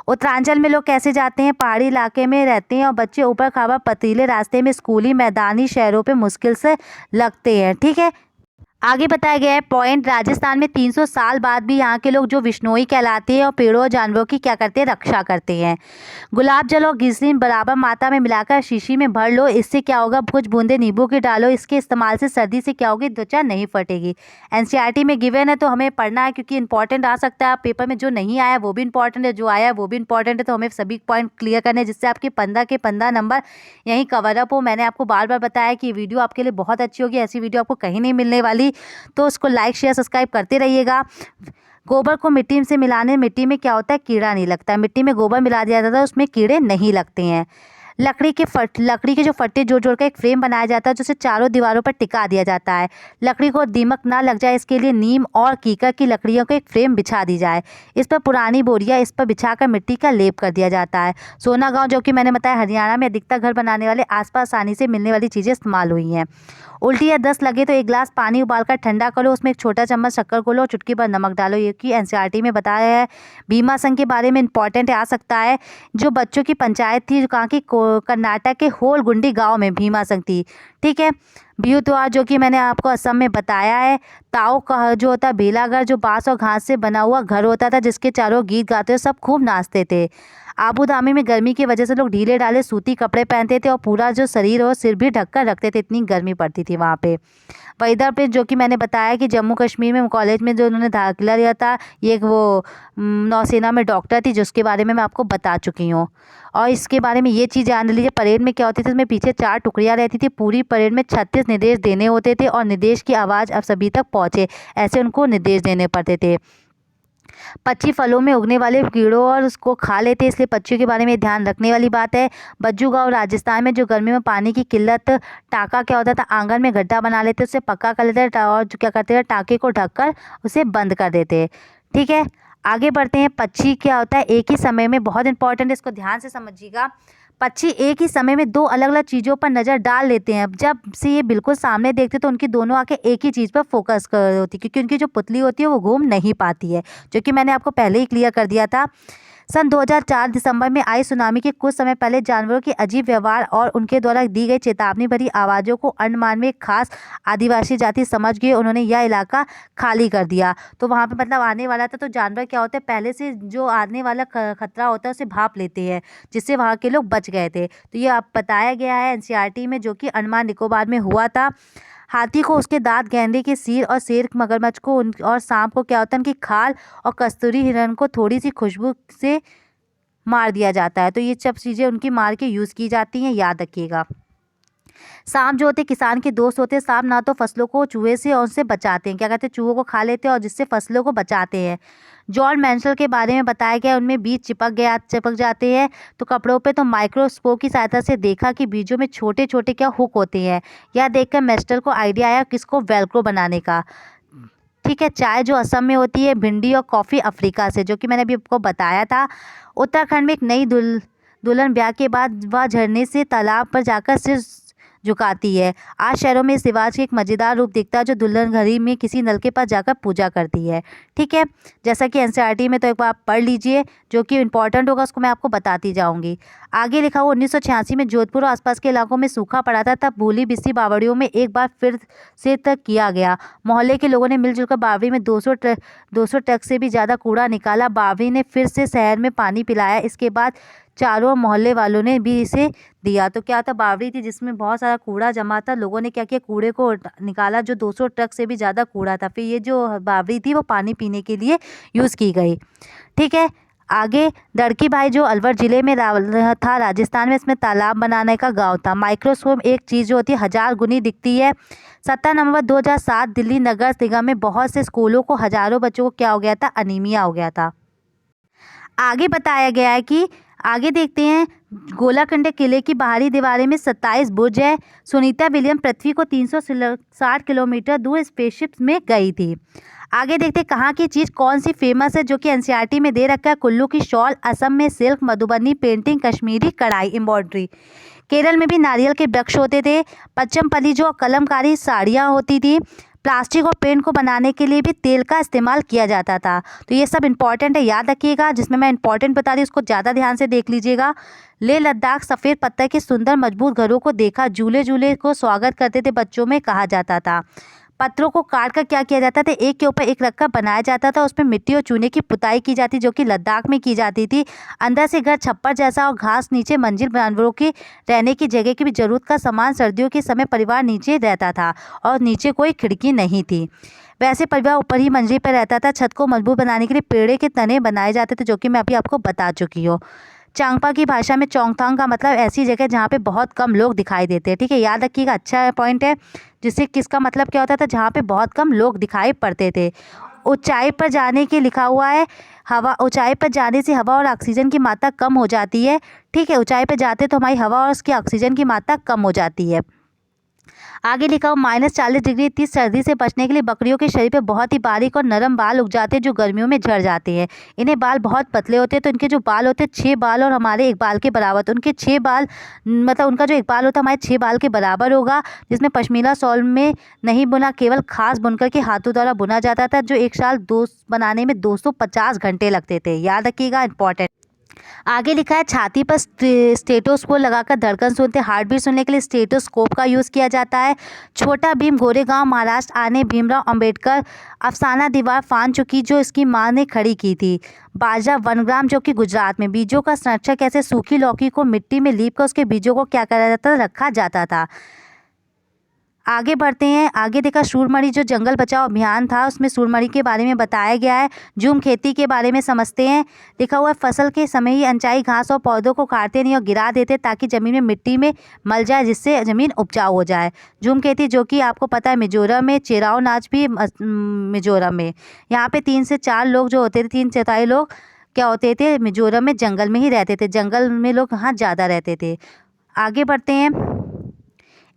उत्तरांचल में लोग कैसे जाते हैं? पहाड़ी इलाके में रहते हैं और बच्चे ऊपर खाबर पथरीले रास्ते में स्कूली मैदानी शहरों पे मुश्किल से लगते हैं। ठीक है। आगे बताया गया है पॉइंट, राजस्थान में 300 साल बाद भी यहाँ के लोग जो विश्नोई कहलाते हैं और पेड़ों और जानवरों की क्या करते हैं? रक्षा करते हैं। गुलाब जल और ग्लिसरीन बराबर मात्रा में मिलाकर शीशी में भर लो, इससे क्या होगा? कुछ बूंदे नींबू की डालो, इसके इस्तेमाल से सर्दी से क्या होगी? त्वचा नहीं फटेगी। एनसीईआरटी में गिवन है तो हमें पढ़ना है, क्योंकि इंपॉर्टेंट आ सकता है। पेपर में जो नहीं आया वो भी इंपॉर्टेंट है, जो आया वो भी इंपॉर्टेंट है, तो हमें सभी पॉइंट क्लियर करने हैं, जिससे आपके 15 के 15 नंबर यहीं कवर अप हो। मैंने आपको बार बार बताया कि वीडियो आपके लिए बहुत अच्छी होगी, ऐसी वीडियो आपको कहीं नहीं मिलने वाली, तो उसको लाइक शेयर सब्सक्राइब करते रहिएगा। गोबर को मिट्टी से मिलाने, मिट्टी में क्या होता है? कीड़ा नहीं लगता है। मिट्टी में गोबर मिला दिया जाता है, उसमें कीड़े नहीं लगते हैं। लकड़ी के जो फट्टे जोड़ जोड़ कर एक फ्रेम बनाया जाता है, जिसे चारों दीवारों पर टिका दिया जाता है। लकड़ी को दीमक ना लग जाए, इसके लिए नीम और कीकर की लकड़ियों को एक फ्रेम बिछा दी जाए। इस पर पुरानी बोरियां इस पर बिछाकर मिट्टी का लेप कर दिया जाता है। सोना गांव, जो कि मैंने बताया हरियाणा में, अधिकतर घर बनाने वाले आसपास आसानी से मिलने वाली चीज़ें इस्तेमाल हुई हैं। उल्टी या दस्त लगे तो एक गिलास पानी उबालकर ठंडा करो, उसमें एक छोटा चम्मच शक्कर घोलो और चुटकी भर नमक डालो, ये कि एनसीईआरटी में बताया है। भीमाशंकर के बारे में इंपॉर्टेंट आ सकता है। जो बच्चों की पंचायत थी, जो कहाँ की? कर्नाटक के होलगुंडी गांव में भीमाशंकर थी। ठीक है। बिहू त्योहार, जो कि मैंने आपको असम में बताया है। ताओ का जो होता है बेलाघर, जो बांस और घास से बना हुआ घर होता था, जिसके चारों गीत गाते हुए सब खूब नाचते थे। आबू धाबी में गर्मी की वजह से लोग ढीले ढाले सूती कपड़े पहनते थे और पूरा जो शरीर और सिर भी ढककर रखते थे, इतनी गर्मी पड़ती थी वहाँ पे। वहीदा पे, जो कि मैंने बताया कि जम्मू कश्मीर में कॉलेज में जो उन्होंने दाखिला लिया था, ये एक वो नौसेना में डॉक्टर थी, जिसके बारे में मैं आपको बता चुकी हूँ। और इसके बारे में ये चीज़ जान लीजिए, परेड में क्या होती थी? इसमें पीछे 4 टुकड़ियाँ रहती थी। पूरी परेड में 36 निर्देश देने होते थे और निर्देश की आवाज़ अब सभी तक पहुँचे, ऐसे उनको निर्देश देने पड़ते थे। पक्षी फलों में उगने वाले कीड़ों और उसको खा लेते हैं, इसलिए पक्षियों के बारे में ध्यान रखने वाली बात है। बज्जू गाँव राजस्थान में, जो गर्मियों में पानी की किल्लत, टाँका क्या होता था? आंगन में गड्ढा बना लेते, उसे पक्का कर लेते और जो क्या करते हैं? टाँके को ढककर उसे बंद कर देते। ठीक है। आगे बढ़ते हैं। पक्षी क्या होता है? एक ही समय में, बहुत इंपॉर्टेंट है, इसको ध्यान से समझिएगा। पक्षी एक ही समय में 2 अलग अलग चीज़ों पर नज़र डाल लेते हैं। जब से ये बिल्कुल सामने देखते तो उनकी दोनों आंखें एक ही चीज़ पर फोकस कर होती, क्योंकि उनकी जो पुतली होती है वो घूम नहीं पाती है, जो कि मैंने आपको पहले ही क्लियर कर दिया था। सन 2004 दिसंबर में आई सुनामी के कुछ समय पहले जानवरों के अजीब व्यवहार और उनके द्वारा दी गई चेतावनी भरी आवाज़ों को अंडमान में एक खास आदिवासी जाति समझ गई। उन्होंने यह इलाका खाली कर दिया। तो वहाँ पे मतलब आने वाला था, तो जानवर क्या होते हैं? पहले से जो आने वाला खतरा होता है उसे भाप लेते हैं, जिससे वहाँ के लोग बच गए थे। तो ये अब बताया गया है एनसीईआरटी में, जो कि अंडमान निकोबार में हुआ था। हाथी को उसके दांत, गेंडे के सिर और शेर मगरमच्छ को और सांप को क्या होता है? उनकी खाल और कस्तूरी हिरण को थोड़ी सी खुशबू से मार दिया जाता है। तो ये सब चीज़ें उनकी मार के यूज़ की जाती हैं, याद रखिएगा। सांप जो होते हैं किसान के दोस्त होते हैं। सांप ना तो फसलों को चूहे से और उनसे बचाते हैं, क्या कहते हैं? चूहों को खा लेते हैं और जिससे फसलों को बचाते हैं। जॉन मैंसल के बारे में बताया गया, उनमें बीज चिपक जाते हैं तो कपड़ों पे, तो माइक्रोस्कोप की सहायता से देखा कि बीजों में छोटे छोटे क्या हुक होते हैं। यह देखकर मेस्टर को आइडिया आया किसको? वेल्क्रो बनाने का। ठीक है। चाय जो असम में होती है, भिंडी और कॉफ़ी अफ्रीका से, जो कि मैंने अभी आपको बताया था। उत्तराखंड में एक नई दुल्हन ब्याह के बाद वह झरने से तालाब पर जाकर सिर झुकाती है। आज शहरों में इस रिवाज का एक मज़ेदार रूप दिखता है, जो दुल्हन घड़ी में किसी नल के पास जाकर पूजा करती है। ठीक है। जैसा कि एनसीईआरटी में, तो एक बार आप पढ़ लीजिए, जो कि इंपॉर्टेंट होगा उसको मैं आपको बताती जाऊंगी। आगे लिखा हुआ 1986 में जोधपुर और आसपास के इलाकों में सूखा पड़ा था, तब भूली बिस्सी बावड़ियों में एक बार फिर से तक किया गया। मोहल्ले के लोगों ने मिलजुल कर बावड़ी में 200 ट्रक से भी ज़्यादा कूड़ा निकाला। बावड़ी ने फिर से शहर में पानी पिलाया। इसके बाद चारों मोहल्ले वालों ने भी इसे दिया। तो क्या था? बावड़ी थी जिसमें बहुत सारा कूड़ा जमा था। लोगों ने क्या किया? कूड़े को निकाला, जो 200 ट्रक से भी ज़्यादा कूड़ा था। फिर ये जो बावड़ी थी वो पानी पीने के लिए यूज़ की गई। ठीक है। आगे दड़की भाई, जो अलवर ज़िले में था राजस्थान में, इसमें तालाब बनाने का गांव था। माइक्रोस्कोप एक चीज़ जो होती है 1000 गुनी दिखती है। 17 नवंबर 2007 दिल्ली नगर निगम में बहुत से स्कूलों को हजारों बच्चों को क्या हो गया था? अनीमिया हो गया था। आगे बताया गया है कि आगे देखते हैं, गोलाकंडे किले की बाहरी दीवारें में 27 बुर्ज है। सुनीता विलियम पृथ्वी को 360 किलोमीटर दूर स्पेसशिप में गई थी। आगे देखते हैं, कहाँ की चीज़ कौन सी फेमस है, जो कि एनसीईआरटी में दे रखा है। कुल्लू की शॉल, असम में सिल्क, मधुबनी पेंटिंग, कश्मीरी कढ़ाई एम्ब्रॉयडरी। केरल में भी नारियल के वृक्ष होते थे। पचमपली जो कलमकारी साड़ियाँ होती थी। प्लास्टिक और पेंट को बनाने के लिए भी तेल का इस्तेमाल किया जाता था। तो ये सब इंपॉर्टेंट है, याद रखिएगा। जिसमें मैं इंपॉर्टेंट बता रही हूँ उसको ज़्यादा ध्यान से देख लीजिएगा। लेह लद्दाख सफ़ेद पत्थर के सुंदर मजबूत घरों को देखा। झूले झूले को स्वागत करते थे बच्चों में कहा जाता था। पत्थरों को काट कर क्या किया जाता था, एक के ऊपर एक रखकर बनाया जाता था। उसमें मिट्टी और चूने की पुताई की जाती, जो कि लद्दाख में की जाती थी। अंदर से घर छप्पर जैसा और घास नीचे मंजिल, जानवरों के रहने की जगह की भी जरूरत का सामान। सर्दियों के समय परिवार नीचे रहता था और नीचे कोई खिड़की नहीं थी। वैसे परिवार ऊपर ही मंजिल पर रहता था। छत को मजबूत बनाने के लिए पेड़ के तने बनाए जाते थे, जो कि मैं अभी आपको बता चुकी हूँ। चांगपा की भाषा में चोंगथांग का मतलब ऐसी जगह जहाँ पे बहुत कम लोग दिखाई देते हैं। ठीक है, याद रखिएगा, अच्छा पॉइंट है। जिससे किसका मतलब क्या होता था, जहाँ पे बहुत कम लोग दिखाई पड़ते थे। ऊंचाई पर जाने के लिखा हुआ है, हवा ऊंचाई पर जाने से हवा और ऑक्सीजन की मात्रा कम हो जाती है। ठीक है, ऊंचाई पर जाते तो हमारी हवा और उसकी ऑक्सीजन की मात्रा कम हो जाती है। आगे लिखा हो, -40 डिग्री 30 सर्दी से बचने के लिए बकरियों के शरीर पे बहुत ही बारीक और नरम बाल उग जाते हैं, जो गर्मियों में झड़ जाते हैं। इन्हें बाल बहुत पतले होते हैं, तो इनके जो बाल होते हैं 6 बाल और हमारे एक बाल के बराबर। तो उनके 6 बाल, मतलब उनका जो एक बाल होता है हमारे 6 बाल के बराबर होगा। जिसमें पश्मीना शॉल में नहीं बुना, केवल खास बुनकर के हाथों द्वारा बुना जाता था, जो एक शाल बनाने में 250 घंटे लगते थे। याद रखिएगा, इंपॉर्टेंट। आगे लिखा है, छाती पर स्टेटोस्कोप लगाकर धड़कन सुनते। हार्ट बीट सुनने के लिए स्टेटोस्कोप का यूज़ किया जाता है। छोटा भीम गोरेगांव महाराष्ट्र आने भीमराव अंबेडकर अफसाना दीवार फान चुकी, जो इसकी मां ने खड़ी की थी। बाजरा वनग्राम, जो कि गुजरात में। बीजों का संरक्षण कैसे, सूखी लौकी को मिट्टी में लीप कर उसके बीजों को क्या करा जाता था, रखा जाता था। आगे बढ़ते हैं, आगे देखा सूरमणि जो जंगल बचाओ अभियान था, उसमें सूरमणि के बारे में बताया गया है। झूम खेती के बारे में समझते हैं। लिखा हुआ है, फसल के समय ही अनचाही घास और पौधों को काटते नहीं और गिरा देते, ताकि ज़मीन में मिट्टी में मल जाए, जिससे ज़मीन उपजाऊ हो जाए। झूम खेती, जो कि आपको पता है मिजोरम में, चेराव नाच भी मिजोरम में। यहाँ पे 3 से 4 लोग जो होते थे, 3/4 लोग क्या होते थे, मिजोरम में जंगल में ही रहते थे। जंगल में लोग यहाँ ज़्यादा रहते थे। आगे बढ़ते हैं,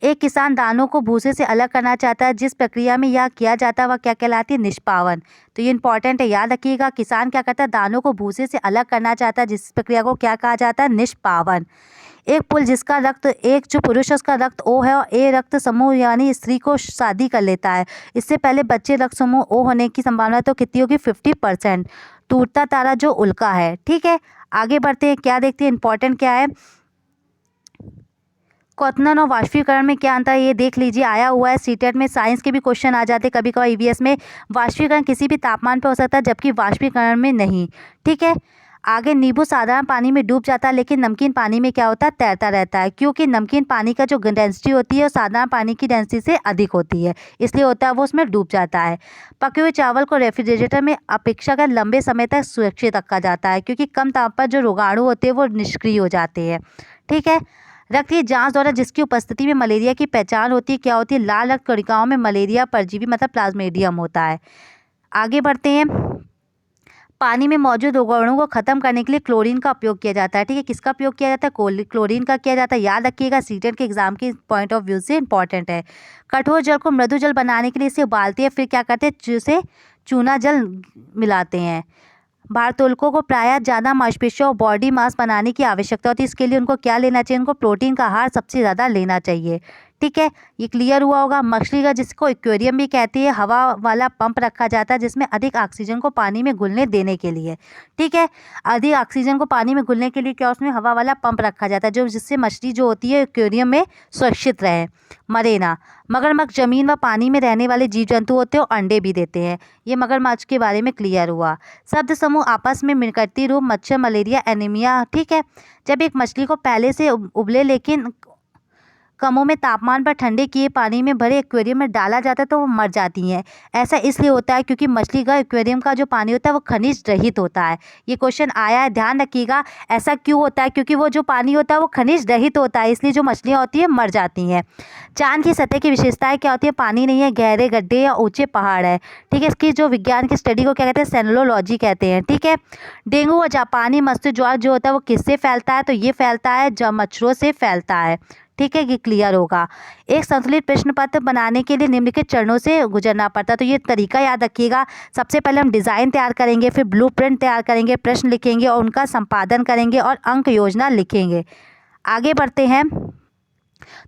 एक किसान दानों को भूसे से अलग करना चाहता है। जिस प्रक्रिया में यह किया जाता है वह क्या कहलाती है, निष्पावन। तो ये इंपॉर्टेंट है, याद रखिएगा। किसान क्या करता है, दानों को भूसे से अलग करना चाहता है, जिस प्रक्रिया को क्या कहा जाता है, निष्पावन। एक पुल जिसका रक्त, एक जो पुरुष है उसका रक्त ओ है और ए रक्त समूह यानी स्त्री को शादी कर लेता है, इससे पहले बच्चे रक्त समूह ओ होने की संभावना तो कितनी होगी, 50%। टूटता तारा जो उल्का है। ठीक है, आगे बढ़ते हैं, क्या देखते हैं, इंपॉर्टेंट क्या है। क्वथन और वाष्पीकरण में क्या अंतर है, ये देख लीजिए। आया हुआ है सीटेट में, साइंस के भी क्वेश्चन आ जाते कभी कभार ईवीएस में। वाष्पीकरण किसी भी तापमान पर हो सकता है, जबकि वाष्पीकरण में नहीं। ठीक है, आगे नींबू साधारण पानी में डूब जाता है, लेकिन नमकीन पानी में क्या होता है, तैरता रहता है। क्योंकि नमकीन पानी का जो डेंसिटी होती है वो साधारण पानी की डेंसिटी से अधिक होती है, इसलिए होता है वो उसमें डूब जाता है। पके हुए चावल को रेफ्रिजरेटर में अपेक्षाकृत लंबे समय तक सुरक्षित रखा जाता है, क्योंकि कम ताप पर जो रोगाणु होते हैं वो निष्क्रिय हो जाते हैं। ठीक है, रक्त की जांच द्वारा जिसकी उपस्थिति में मलेरिया की पहचान होती है, क्या होती है, लाल रक्त कणिकाओं में मलेरिया परजीवी मतलब प्लाज्मेडियम होता है। आगे बढ़ते हैं, पानी में मौजूद रोगाणुओं को खत्म करने के लिए क्लोरीन का उपयोग किया जाता है। ठीक है, किसका उपयोग किया जाता है, क्लोरीन का किया जाता है। याद रखिएगा, सीटेट के एग्जाम के पॉइंट ऑफ व्यू से इंपॉर्टेंट है। कठोर जल को मृदु जल बनाने के लिए इसे उबालते हैं, फिर क्या करते हैं, उसे चूना जल मिलाते हैं। भारोत्तोलकों को प्रायः ज़्यादा मांसपेशियों और बॉडी मास बनाने की आवश्यकता होती है, इसके लिए उनको क्या लेना चाहिए, उनको प्रोटीन का आहार सबसे ज़्यादा लेना चाहिए। ठीक है, ये क्लियर हुआ होगा। मछली का, जिसको एक्वेरियम भी कहती है, हवा वाला पंप रखा जाता है, जिसमें अधिक ऑक्सीजन को पानी में घुलने देने के लिए। ठीक है, अधिक ऑक्सीजन को पानी में घुलने के लिए क्या उसमें हवा वाला पंप रखा जाता है, जो जिससे मछली जो होती है एक्वेरियम में सुरक्षित रहे, मरे ना। मगरमच्छ जमीन व पानी में रहने वाले जीव जंतु होते हैं और अंडे भी देते हैं। ये मगरमच्छ के बारे में क्लियर हुआ। शब्द समूह आपस में मिलकर्ती रूप, मच्छर, मलेरिया, एनीमिया। ठीक है, जब एक मछली को पहले से उबले लेकिन कमों में तापमान पर ठंडे किए पानी में भरे एक्वेरियम में डाला जाता है तो वो मर जाती हैं। ऐसा इसलिए होता है क्योंकि मछली का एक्वेरियम का जो पानी होता है वो खनिज रहित होता है। ये क्वेश्चन आया है, ध्यान रखिएगा। ऐसा क्यों होता है? क्योंकि वो जो पानी होता है वो खनिज रहित होता है, इसलिए जो मछलियाँ होती हैं मर जाती हैं। चांद की सतह की विशेषताएं क्या होती है? पानी नहीं है, गहरे गड्ढे या ऊंचे पहाड़ है। ठीक है, इसकी जो विज्ञान की स्टडी को क्या कहते हैं? सेनोलॉजी कहते हैं। ठीक है, डेंगू और जापानी मस्तिष्क ज्वर जो होता है वो किससे फैलता है? तो ये फैलता है जब मच्छरों से फैलता है। ठीक है, ये क्लियर होगा। एक संतुलित प्रश्न पत्र बनाने के लिए निम्नलिखित चरणों से गुजरना पड़ता है, तो ये तरीका याद रखिएगा। सबसे पहले हम डिज़ाइन तैयार करेंगे, फिर ब्लूप्रिंट तैयार करेंगे, प्रश्न लिखेंगे और उनका संपादन करेंगे और अंक योजना लिखेंगे। आगे बढ़ते हैं।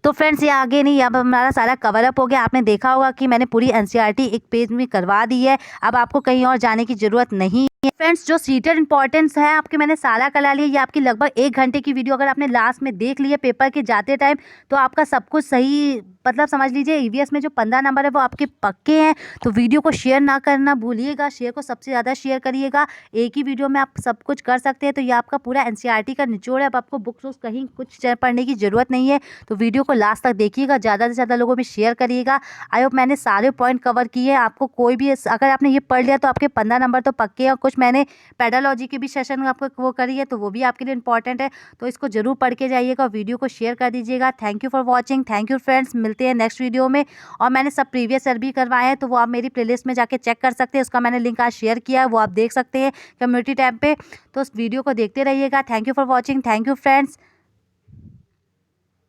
तो फ्रेंड्स, ये आगे नहीं, अब हमारा सारा कवर अप हो गया। आपने देखा होगा कि मैंने पूरी एनसीईआरटी एक पेज में करवा दी है। अब आपको कहीं और जाने की ज़रूरत नहीं है। फ्रेंड्स, जो सीटेड इंपॉर्टेंस है आपके मैंने सारा करा लिया। ये आपकी लगभग 1 घंटे की वीडियो अगर आपने लास्ट में देख ली है पेपर के जाते टाइम, तो आपका सब कुछ सही, मतलब समझ लीजिए ईवीएस में जो 15 नंबर है वो आपके पक्के हैं। तो वीडियो को शेयर ना करना भूलिएगा, शेयर को सबसे ज़्यादा शेयर करिएगा। एक ही वीडियो में आप सब कुछ कर सकते हैं। तो ये आपका पूरा एनसीईआरटी का निचोड़ है। अब आपको बुक्स कहीं कुछ पढ़ने की ज़रूरत नहीं है। तो वीडियो को लास्ट तक देखिएगा, ज़्यादा से ज़्यादा लोगों में शेयर करिएगा। आई होप मैंने सारे पॉइंट कवर किए। आपको कोई भी अगर आपने ये पढ़ लिया तो आपके 15 नंबर तो पक्के हैं। और कुछ मैंने पेडालॉजी के भी सेशन आपको वो करी है, तो वो भी आपके लिए इंपॉर्टेंट है। तो इसको जरूर पढ़ के जाइएगा, वीडियो को शेयर कर दीजिएगा। Thank you for watching. Thank you friends, मिलते हैं नेक्स्ट वीडियो में। और मैंने सब प्रीवियस ईयर भी करवाए हैं, तो वो आप मेरी प्लेलिस्ट में जाके चेक कर सकते हैं। उसका मैंने लिंक आज शेयर किया है, वो आप देख सकते हैं कम्युनिटी टैब पे। तो उस वीडियो को देखते रहिएगा। Thank you for watching. Thank you friends.